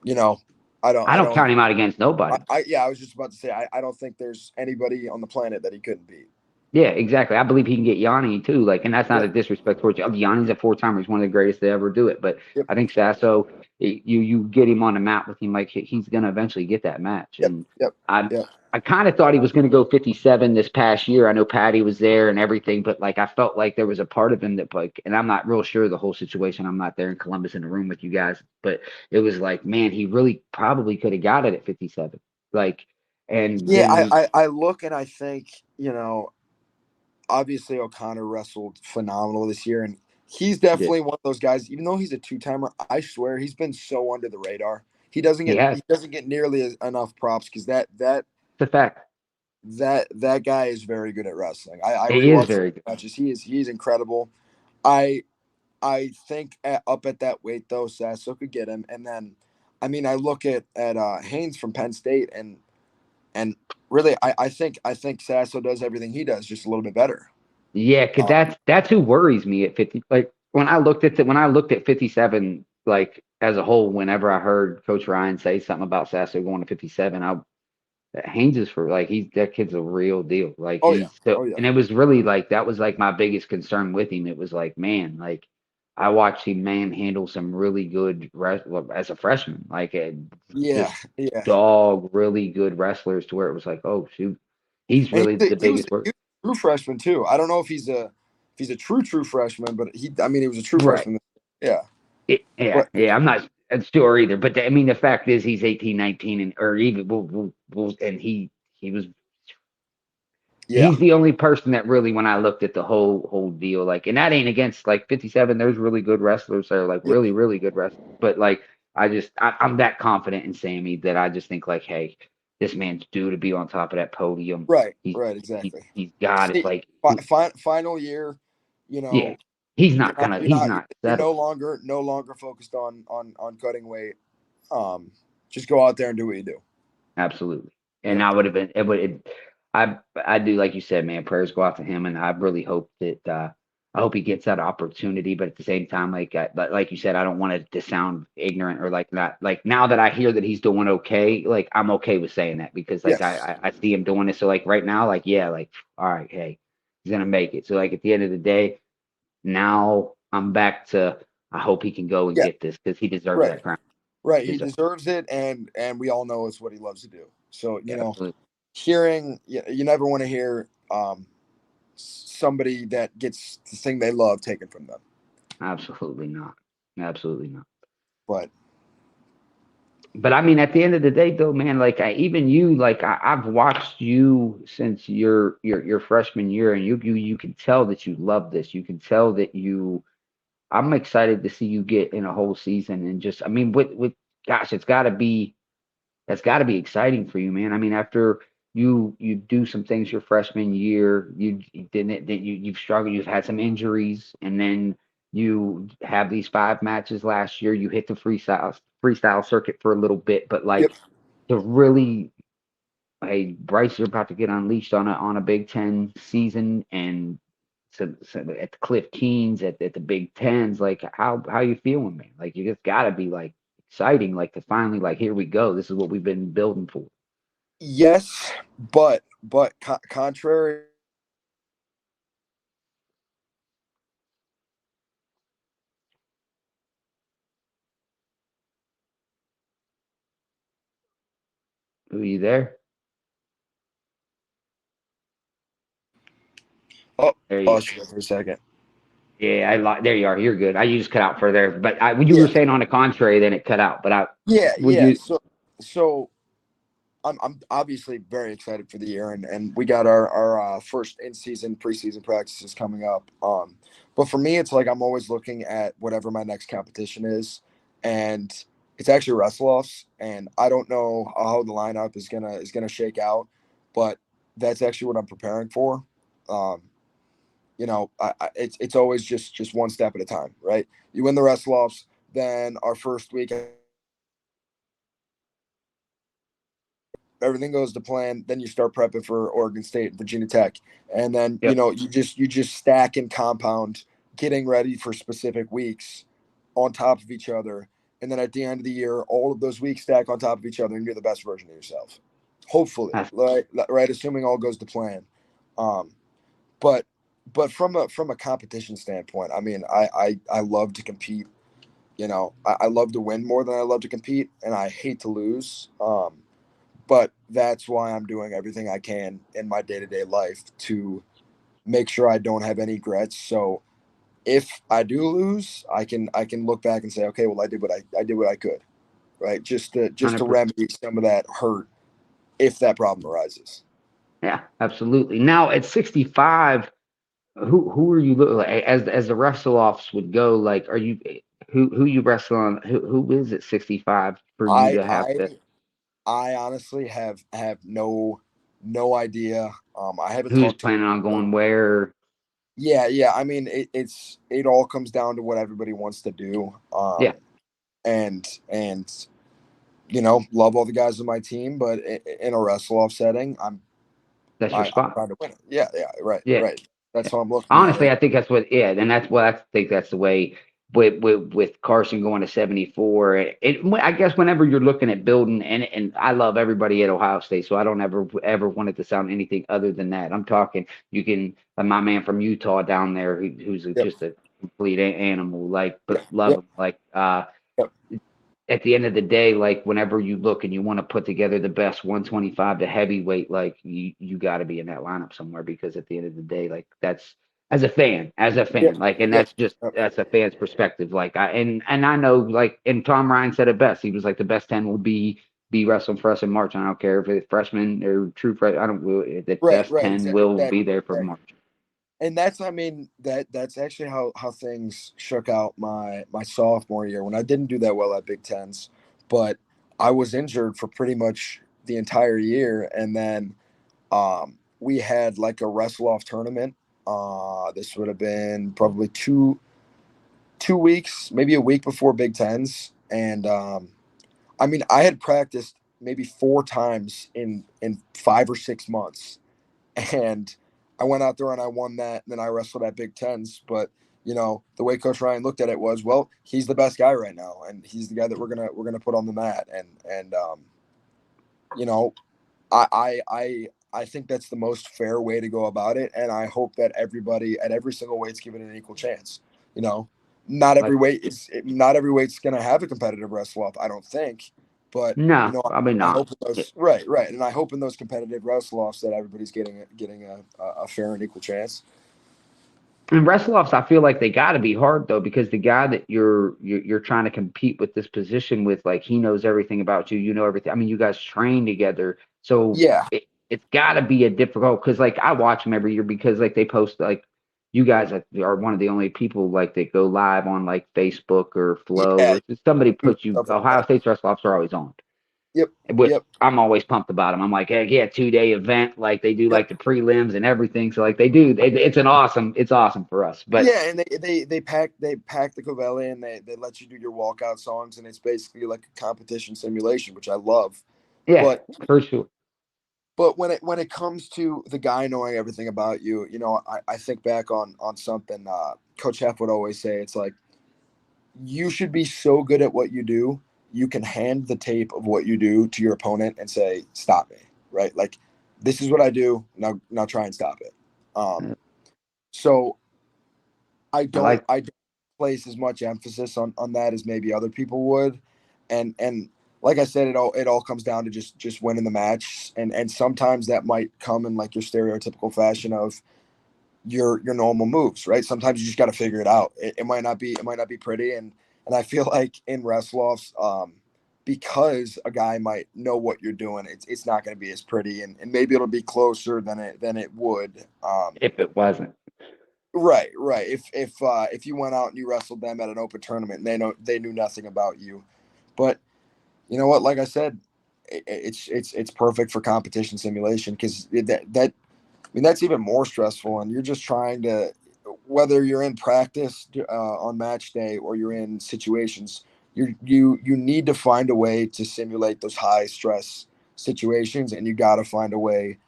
you know, I I don't don't count him out against nobody. yeah, I was just about to say I don't think there's anybody on the planet that he couldn't beat. Yeah, exactly. I believe he can get Yanni too. Like, and that's not Yep, a disrespect towards you. Yanni's a four-timer. He's one of the greatest to ever do it. But yep, I think Sasso, you get him on the map with him, like he's gonna eventually get that match. yep, And yep, I yep. I kind of thought he was gonna go 57 this past year. I know Patty was there and everything, but like I felt like there was a part of him that like, and I'm not real sure of the whole situation. I'm not there in Columbus in the room with you guys, but it was like, man, he really probably could have got it at 57. Like, and Yeah, then I look and I think obviously O'Connor wrestled phenomenal this year, and he's he did. definitely one of those guys. Even though he's a two-timer, I swear he's been so under the radar. He has. He doesn't get nearly enough props because It's a fact. that guy is very good at wrestling. I He is rewatched very good. matches. He's incredible. I I think up at that weight though, Sasso could get him. And then, I mean, I look at Haynes from Penn State, and really, I think Sasso does everything he does, just a little bit better. Yeah, cause Um, that's who worries me at 50. Like when I looked at 57, like as a whole, whenever I heard Coach Ryan say something about Sasso going to 57, I Haynes is for like he's that kid's a real deal. Like oh yeah, he's so, oh yeah, and it was really like that was like my biggest concern with him. It was like, man, like I watched him manhandle some really good as a freshman, like yeah, just yeah. dog really good wrestlers to where it was like, oh shoot, he's And really the biggest he work. was a true freshman too. I don't know if he's a true freshman, but I mean he was a true Right. freshman. Yeah, Yeah, but yeah, I'm not sure either. But I mean, the fact is, he's 18, 19, and or even and he was yeah, he's the only person that really, when I looked at the whole deal, like, and that ain't against like 57. There's really good wrestlers that are like yeah, really good wrestlers, but like I'm that confident in Sammy that I just think like, hey. this man's due to be on top of that podium. Right, He's right, exactly. he's got it. See, Like final year, you yeah, know, he's you're not not gonna you're he's not not you're settled. no longer focused on cutting weight. Just go out there and do what you do. Absolutely. And Yep. I would have been it would it, I do like you said, man, prayers go out to him and I really hope that I hope he gets that opportunity, but at the same time, but like you said, I don't want it to sound ignorant or like not like now that I hear that he's doing okay, like I'm okay with saying that because like Yes. I see him doing it. So like right now, like yeah, like all right, hey, he's gonna make it. So like at the end of the day, now I'm back to I hope he can go and Yeah. get this because he deserves Right. that crown. Right. He He deserves deserves it, and we all know it's what he loves to do. So it. Absolutely. hearing you never want to hear somebody that gets the thing they love taken from them. Absolutely not. Absolutely not. But But I mean, at the end of the day, though, man, like even you, like I've watched you since your freshman year, and you can tell that you love this. You can tell that you. I'm excited to see you get in a whole season, and just I mean, with gosh, that's got to be exciting for you, man. I mean, after you do some things your freshman year, you didn't that you've struggled, you've had some injuries, and then you have these 5 matches last year. You hit the freestyle circuit for a little bit, but yep. like to really, hey, Bryce, you're about to get unleashed on a Big Ten season, and so at the Cliff Keens at the Big Tens, like how you feeling, man? Like you just gotta be like exciting, like to finally like here we go. This is what we've been building for. Yes, but contrary. Are you there? Oh, There you lost you for a second. yeah, there you are. You're good. I you just cut out for there. But when you were Yeah, saying on the contrary, then it cut out. But I would yeah. you So I'm obviously very excited for the year, and we got our first in season preseason practices coming up. But for me, it's like I'm always looking at whatever my next competition is, and it's actually wrestle offs, and I don't know how the lineup is gonna shake out, but that's actually what I'm preparing for. Um, it's always just one step at a time, right? You win the wrestle offs, then our first week everything goes to plan, then you start prepping for Oregon State and Virginia Tech, and then yep, you just stack and compound, getting ready for specific weeks on top of each other, and then at the end of the year, all of those weeks stack on top of each other, and you're the best version of yourself. Hopefully, that's right, assuming all goes to plan. Um, but from a competition standpoint, I mean, I love to compete. I love to win more than I love to compete, and I hate to lose. But that's why I'm doing everything I can in my day-to-day life to make sure I don't have any regrets. So if I do lose, I can look back and say, okay, well, I did what I could, right? Just to 100%. remedy some of that hurt if that problem arises. Yeah, absolutely. Now at 65, who are you looking like as the wrestle offs would go? Like, are you who you wrestle on? Who is it 65 for you I to have I to? I honestly have no idea. I haven't Who's talked to. planning on going where? Yeah, yeah. I mean, it all comes down to what everybody wants to do. Yeah, And love all the guys on my team, but in a wrestle off setting, that's your I'm spot. trying to win it. Yeah, yeah, right, Yeah. right. That's how I'm looking at Honestly, it. I think that's what, yeah, and that's what I think that's the way with Carson going to 74. I guess whenever you're looking at building, and I love everybody at Ohio State, so I don't ever want it to sound anything other than that. I'm talking, you can, my man from Utah down there, who's Yep, just a complete animal, like, yeah, but love yep, him, like, yep. at the end of the day, like whenever you look and you want to put together the best 125 to heavyweight, like you got to be in that lineup somewhere because at the end of the day, like that's as a Yeah, fan, like, and yep, yep. that's a fan's perspective. Like and I know, like, and Tom Ryan said it best. He was like the best 10 will be wrestling for us in March. I don't care if it's freshman or true freshman. I don't. The Right, best right. 10 Exactly, will be exactly, there for exactly. March. And that's, I mean, that's actually how things shook out my sophomore year when I didn't do that well at Big Tens, but I was injured for pretty much the entire year, and then we had like a wrestle off tournament. This would have been probably 2 weeks, maybe a week before Big Tens, and I mean, I had practiced maybe 4 times in 5 or 6 months, and I went out there and I won that. And then I wrestled at Big Tens, but the way Coach Ryan looked at it was, well, he's the best guy right now, and he's the guy that we're gonna put on the mat, and you know, I think that's the most fair way to go about it, and I hope that everybody at every single weight's given an equal chance. You know, Like, not every weight's going to have a competitive wrestle off. I don't think, but no, probably I not. hope in those right, and I hope in those competitive wrestle offs that everybody's getting a fair and equal chance. And wrestle offs, I feel like they got to be hard though, because the guy that you're trying to compete with this position with, like he knows everything about you. You know everything. I mean, you guys train together, so Yeah, it's got to be a difficult. Because like I watch them every year because like they post like you guys are one of the only people like that go live on like Facebook or Flow yeah, or if somebody do puts you. stuff like Ohio that. State's wrestle offs are always on, Yep, which yep, I'm always pumped about them. I'm like, hey, yeah, 2 day event, like they do yep. like the prelims and everything. So like they do, it's awesome for us. But Yeah, and they pack the Covelli and they let you do your walkout songs, and it's basically like a competition simulation, which I love. yeah, But for sure. when it comes to the guy knowing everything about you, I think back on something Coach Heff would always say. It's like you should be so good at what you do, you can hand the tape of what you do to your opponent and say, "Stop me!" Right? Like this is what I do. Now try and stop it. So I I don't like I don't place as much emphasis on that as maybe other people would, and like I said, it all comes down to just winning the match, and sometimes that might come in like your stereotypical fashion of your normal moves, right? Sometimes you just got to figure it out. It might not be pretty, and I feel like in wrestle offs, because a guy might know what you're doing, it's not going to be as pretty, and maybe it'll be closer than it would. if it wasn't. Right, right. If you went out and you wrestled them at an open tournament and they knew nothing about you, but you know what? Like I said, it's perfect for competition simulation because that I mean that's even more stressful, and you're just trying to whether you're in practice on match day or you're in situations, you need to find a way to simulate those high stress situations, and you got to find a way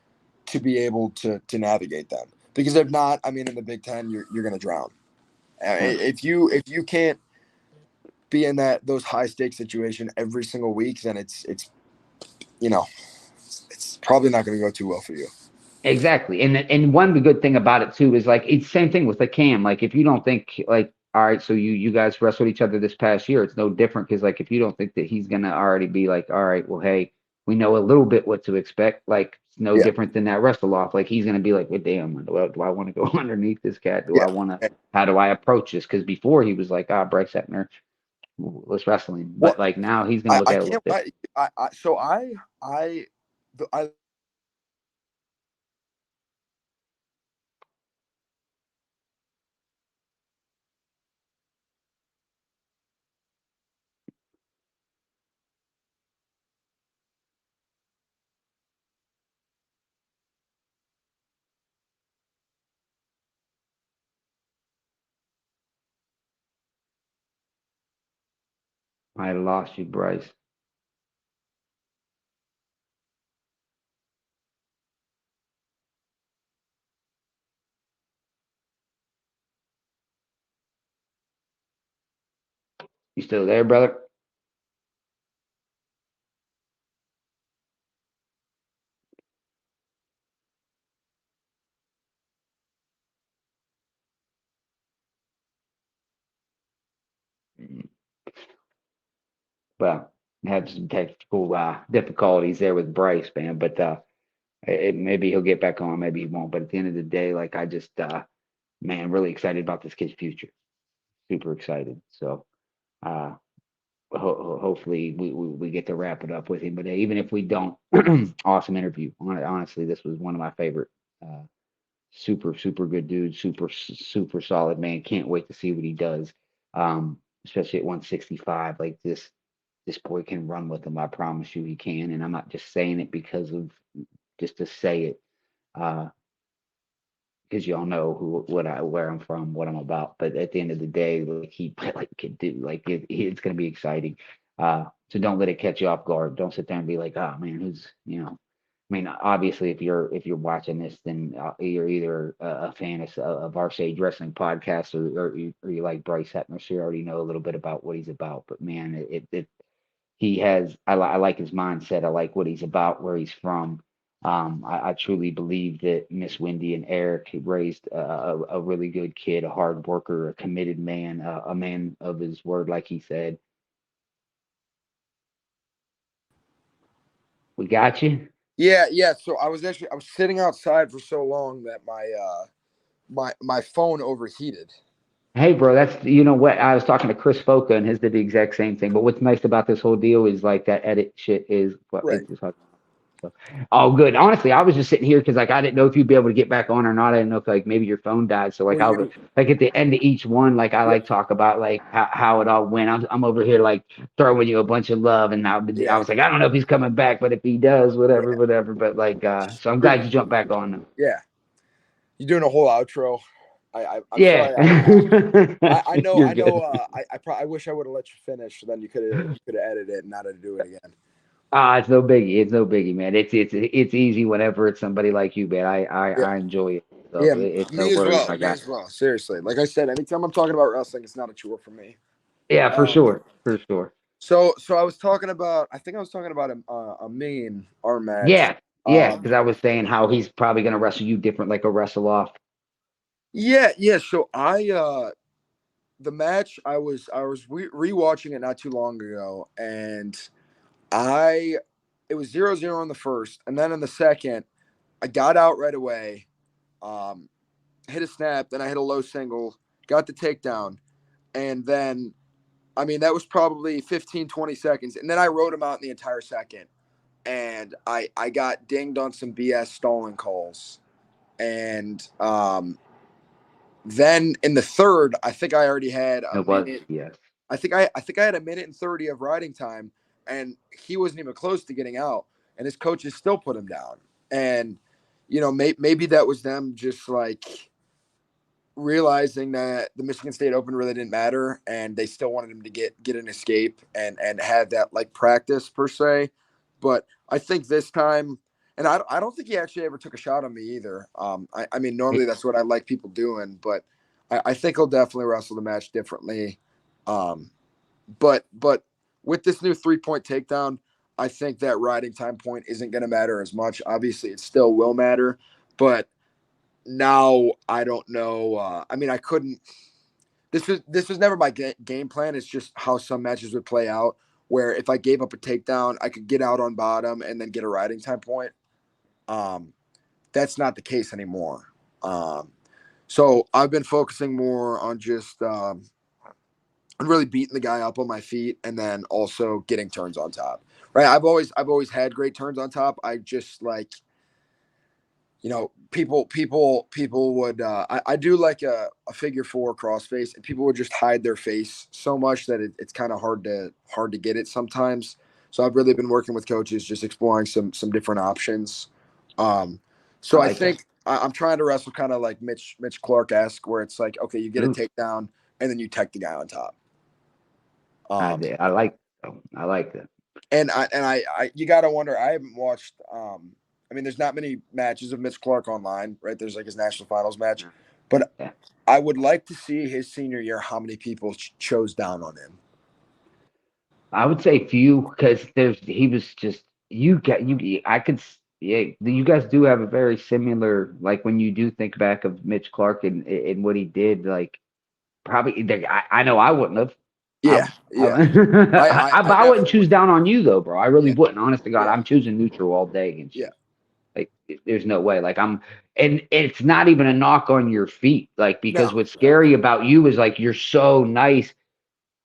to be able to navigate them. Because if not, I mean, in the Big Ten, you're going to drown. Yeah. If you can't be in those high stakes situation every single week, then it's you know it's probably not going to go too well for you. Exactly. And one good thing about it too is like it's same thing with the Cam. Like if you don't think like all right, so you guys wrestled each other this past year, it's no different because like if you don't think that he's gonna already be like, all right, well, hey, we know a little bit what to expect. Like it's no Yeah, different than that wrestle off. Like he's gonna be like, well, damn, do I want to go underneath this cat? Do I yeah. want to? How do I approach this? Because before he was like, Bryce Hepner, let's wrestle him. But Well, like now he's gonna look I at it a little can't. different. I I I lost you, Bryce. You still there, brother? Well, had some technical difficulties there with Bryce, man, but maybe he'll get back on, maybe he won't. But at the end of the day, like I just, man, really excited about this kid's future. Super excited. So, uh, hopefully we get to wrap it up with him. But even if we don't, awesome interview. Honestly, this was one of my favorite. Uh, super good dude. Super solid man. Can't wait to see what he does. Especially at 165. Like this. this boy can run with him. I promise you he can. And I'm not just saying it because of just to say it. Uh, because y'all know where I'm from, what I'm about. But at the end of the day, like he like could do like it's gonna be exciting. So don't let it catch you off guard. Don't sit there and be like, oh man, who's I mean, obviously, if you're watching this, then you're either a fan of our Sage Wrestling podcast, or you like Bryce Hepner, so you already know a little bit about what he's about. But man, he has I like his mindset. I like what he's about, where he's from. I truly believe that Miss Wendy and Eric raised a really good kid, a hard worker, a committed man, a man of his word, like he said. We got you. Yeah, yeah. So I was sitting outside for so long that my phone overheated. Hey, bro, that's what I was talking to Chris Foca, and his did the exact same thing. But what's nice about this whole deal is like that edit shit is what Right. it's like. So, oh, good. Honestly, I was just sitting here because like I didn't know if you'd be able to get back on or not. I didn't know if like maybe your phone died. So like Were I was you? like at the end of each one, like I Yep. like talk about like how it all went. I'm over here like throwing you a bunch of love, and I Yeah. was like I don't know if he's coming back, but if he does, whatever, Yeah. whatever. But like so I'm You're, glad you jumped back on. yeah. You doing a whole outro? I'm Yeah, sorry. I know. you're I know. good. I wish I would have let you finish. So then you could have edited it and not had to do it again. Ah, it's no biggie. It's no biggie, man. It's easy whenever it's somebody like you, man. Yeah. I enjoy it. So Yeah. it's no Me as worries. well. I Me got as well. Seriously. Like I said, anytime I'm talking about wrestling, it's not a chore for me. yeah, for Um. sure, for sure. So I was talking about. I think I was talking about a mean our match. Yeah, yeah. Um. Because I was saying how he's probably gonna wrestle you different, like a wrestle off. Yeah. Yeah. So the match I was rewatching it not too long ago, and I it was 0-0 in the first, and then in the second I got out right away, um, hit a snap, then I hit a low single, got the takedown, and then I mean that was probably 15-20 seconds, and then I rode him out in the entire second, and I got dinged on some BS stalling calls, and then in the third I think I already had a It was minute. yes. I think I had a minute and 30 of riding time, and he wasn't even close to getting out, and his coaches still put him down. And maybe that was them just like realizing that the Michigan State Open really didn't matter, and they still wanted him to get an escape and have that like practice per se. But I think this time, and I don't think he actually ever took a shot on me either. I mean, normally that's what I like people doing, but I think he'll definitely wrestle the match differently. Um, but with this new 3 point takedown, I think that riding time point isn't going to matter as much. Obviously, it still will matter, but now I don't know. I mean, I couldn't. This was never my game plan. It's just how some matches would play out. Where if I gave up a takedown, I could get out on bottom and then get a riding time point. Um, that's not the case anymore. Um, so I've been focusing more on just and really beating the guy up on my feet and then also getting turns on top. Right. I've always had great turns on top. I just like, people would I do like a figure four crossface, and people would just hide their face so much that it's kind of hard to get it sometimes. So I've really been working with coaches, just exploring some different options. Um, I so I like that. think I'm trying to wrestle kind of like Mitch Clark esque, where it's like, okay, you get a Ooh, takedown and then you tech the guy on top. Um, I like I like that. and I you gotta wonder. I haven't watched. I mean, there's not many matches of Mitch Clark online, right? There's like his national finals match, but Yeah. I would like to see his senior year how many people chose down on him. I would say few because he was just you got you I could yeah you guys do have a very similar like when you do think back of Mitch Clark and what he did like probably I know I wouldn't have Yeah, yeah. I but I wouldn't definitely choose would. down on you though, bro. I really Yeah, wouldn't. Honest to God, yeah, I'm choosing neutral all day against yeah. you. Like there's no way. Like and it's not even a knock on your feet. Like No, because what's no. scary about you is like you're so nice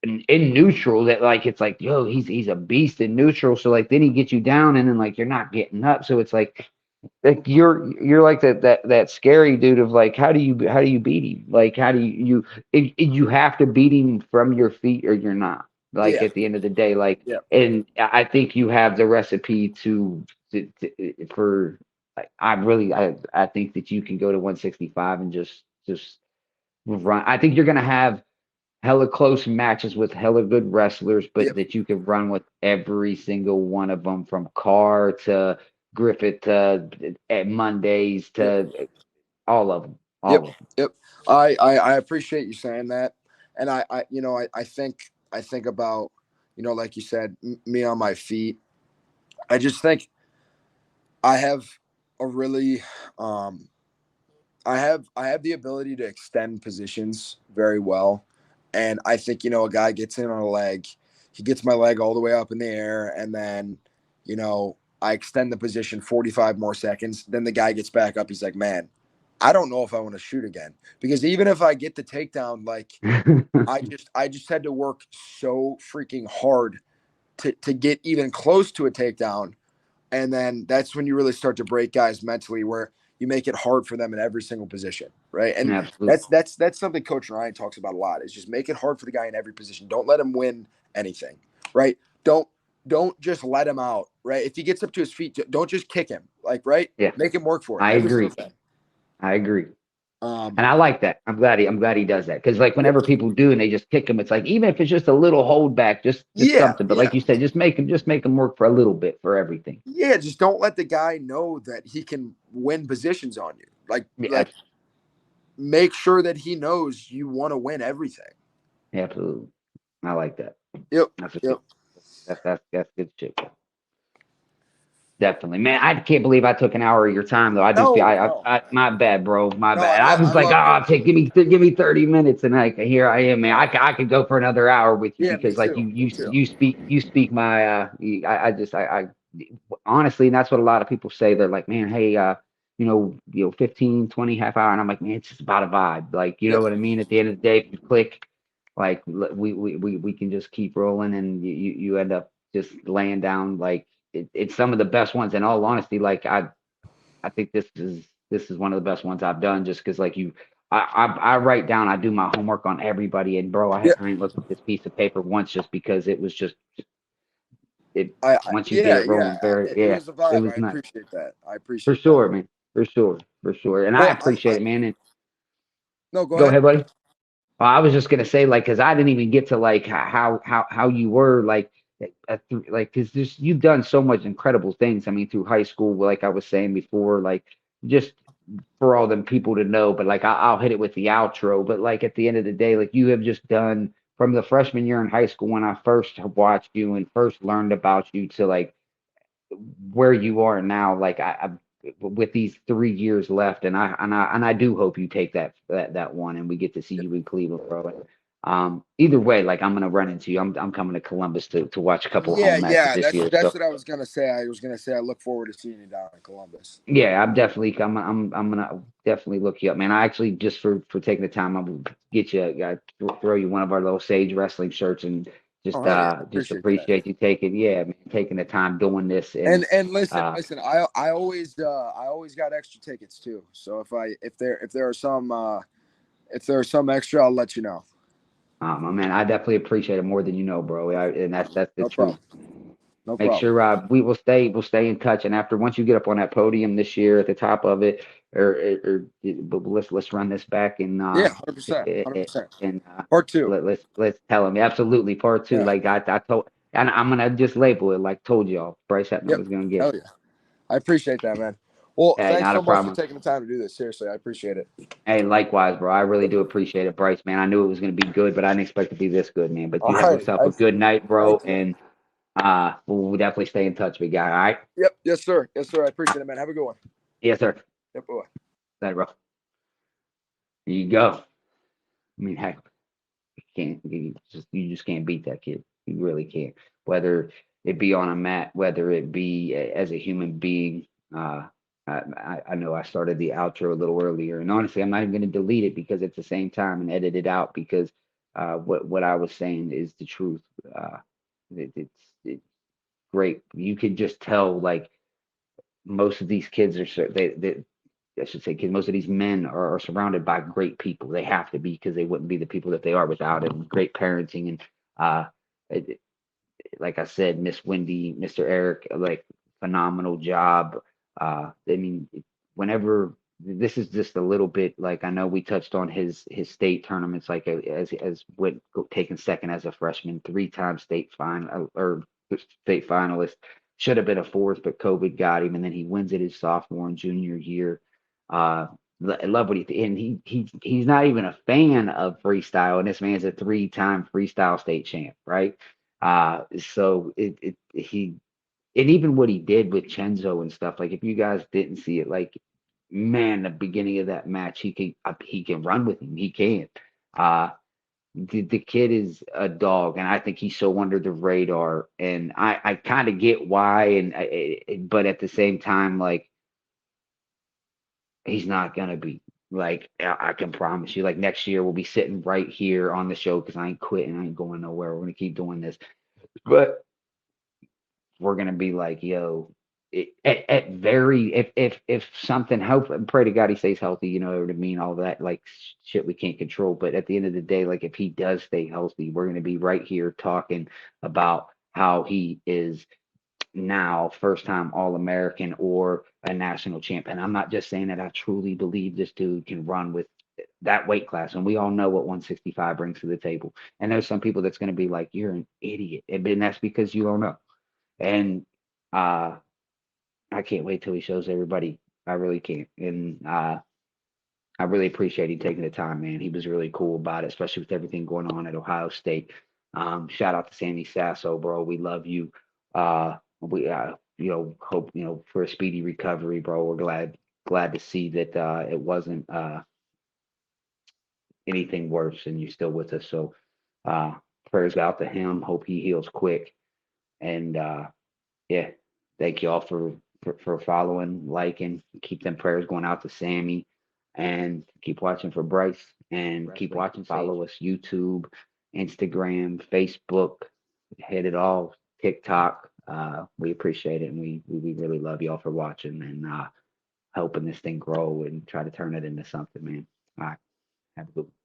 in neutral that like it's like yo he's a beast in neutral. So like then he gets you down and then like you're not getting up. So it's like you're like that scary dude of like how do you beat him? Like how do you have to beat him from your feet or you're not. Like Yeah, at the end of the day, like, yeah, and I think you have the recipe for. Like, I think that you can go to 165 and just run. I think you're gonna have hella close matches with hella good wrestlers, but yep, that you can run with every single one of them from Carr to Griffith to at Mondays yep, to all of them, yep, all of them. yep. I appreciate you saying that, and I think about, like you said, me on my feet. I just think I have a really um I have the ability to extend positions very well. And I think, a guy gets in on a leg, he gets my leg all the way up in the air, and then, I extend the position 45 more seconds. Then the guy gets back up. He's like, man, I don't know if I want to shoot again. Because even if I get the takedown, like I just had to work so freaking hard to get even close to a takedown, and then that's when you really start to break guys mentally, where you make it hard for them in every single position, right? And Absolutely. that's something Coach Ryan talks about a lot, is just make it hard for the guy in every position. Don't let him win anything, right? Don't just let him out, right? If he gets up to his feet, don't just kick him, like, right? Yeah, Make him work for it I every single agree. thing. I agree. um And I like that. I'm glad he does that. Because like yeah, whenever people do and they just kick him, it's like even if it's just a little holdback, just yeah, something. But yeah, like you said, just make him work for a little bit for everything. yeah, just don't let the guy know that he can win positions on you, Yeah, make sure that he knows you want to win everything. absolutely. I like that. Yep, That's a yep. good. That's good shit. Definitely, man. I can't believe I took an hour of your time though. I just, No, no, my bad, bro. My no. I bad. I love, was I like, love oh, doing it. give me 30 minutes, and like here I am, man. I could go for another hour with you Yeah, me because like too. you Me you too. you speak my I honestly, and that's what a lot of people say. They're like, man, hey, 15, 20, half hour, and I'm like, man, it's just about a vibe. Like, you Yeah, know what I mean? At the end of the day, if you click, like we can just keep rolling, and you end up just laying down like it's some of the best ones. In all honesty, like I think this is one of the best ones I've done just because like I write down, I do my homework on everybody, and bro, yeah. I ain't looked at this piece of paper once just because it was just it once you get Yeah, it yeah. rolling, very It yeah, was a it vibe. was I nuts appreciate that. I for appreciate that. sure, man, for sure, and I Well, appreciate it, man. And no, go go ahead. ahead, buddy. I was just gonna say, like, because I didn't even get to like how you were like, like, because just you've done so much incredible things. I mean, through high school, like I was saying before, like just for all them people to know. But like, I'll hit it with the outro. But like at the end of the day, like you have just done from the freshman year in high school when I first watched you and first learned about you to like where you are now, like with these 3 years left, and I do hope you take that one, and we get to see you in Cleveland, bro. And, either way, like I'm gonna run into you. I'm coming to Columbus to watch a couple of Yeah, home matches yeah. this That's year. that's So what I was gonna say. I was gonna say I look forward to seeing you down in Columbus. yeah, I'm gonna definitely look you up, man. I actually just for taking the time, I will get you, throw you one of our little Sage Wrestling shirts and Oh hell yeah, just appreciate that. appreciate you taking, yeah, man, taking the time doing this. And And listen, uh listen. I always got extra tickets too. So if there are some extra, I'll let you know. My man, I definitely appreciate it more than you know, bro. And that's the No truth. problem. No Make problem. sure we'll stay in touch. And after once you get up on that podium this year at the top of it, but let's run this back Yeah, 100%, 100%. and Part two. let's tell them absolutely part two. Yeah. Like I told, and I'm gonna just label it like told y'all. Bryce Hepner Yep. was gonna get Hell it. yeah. I appreciate that, man. Well, Hey, thanks not a so much for problem. taking the time to do this. Seriously, I appreciate it. Hey, likewise, bro. I really do appreciate it, Bryce, man. I knew it was gonna be good, but I didn't expect it to be this good, man. But All you have right. yourself a good night, bro, Thank you. and we'll definitely stay in touch, big guy. All right. Yep. Yes, sir. Yes, sir. I appreciate it, man. Have a good one. Yes, sir. Yep. Bye. Later, bro. There you go. I mean, heck, you just can't beat that kid. You really can't. Whether it be on a mat, whether it be as a human being. I know I started the outro a little earlier, and honestly, I'm not even going to delete it because it's the same time and edit it out because what I was saying is the truth. It's great. You could just tell like most of these kids are they I should say, kids, most of these men are surrounded by great people. They have to be because they wouldn't be the people that they are without it. And great parenting and uh, like I said, Miss Wendy, Mr. Eric, like phenomenal job. I mean, whenever this is just a little bit like I know we touched on his state tournaments, like as what taking second as a freshman, three-time state final or state finalist, should have been a fourth, but COVID got him, and then he wins it his sophomore and junior year. Uh, I love what and he's not even a fan of freestyle, and this man's a three-time freestyle state champ, right? So he and even what he did with Chenzo and stuff, like if you guys didn't see it, like man, the beginning of that match, he can run with him, he can. Uh, the kid is a dog, and I think he's so under the radar, and I kind of get why, but at the same time, like he's not gonna be. Like I can promise you, like next year we'll be sitting right here on the show because I ain't quitting, I ain't going nowhere. We're gonna keep doing this, but we're gonna be like, yo, at very if something hope and pray to God he stays healthy, you know what I mean, all that like shit we can't control. But at the end of the day, like if he does stay healthy, we're gonna be right here talking about how he is now first time All American or a national champion. I'm not just saying that. I truly believe this dude can run with that weight class, and we all know what 165 brings to the table. And there's some people that's going to be like, "You're an idiot," and that's because you don't know. And uh, I can't wait till he shows everybody. I really can't. And I really appreciate he taking the time, man. He was really cool about it, especially with everything going on at Ohio State. Shout out to Sammy Sasso, bro. We love you. We hope for a speedy recovery, bro. We're glad to see that it wasn't anything worse, and you're still with us. So uh, prayers out to him. Hope he heals quick. And yeah, thank you all for following, liking, keep them prayers going out to Sammy, and keep watching for Bryce, and keep watching. Follow us YouTube, Instagram, Facebook, hit it all, TikTok. We appreciate it, and we really love y'all for watching and helping this thing grow and try to turn it into something, man. All right, have a good one.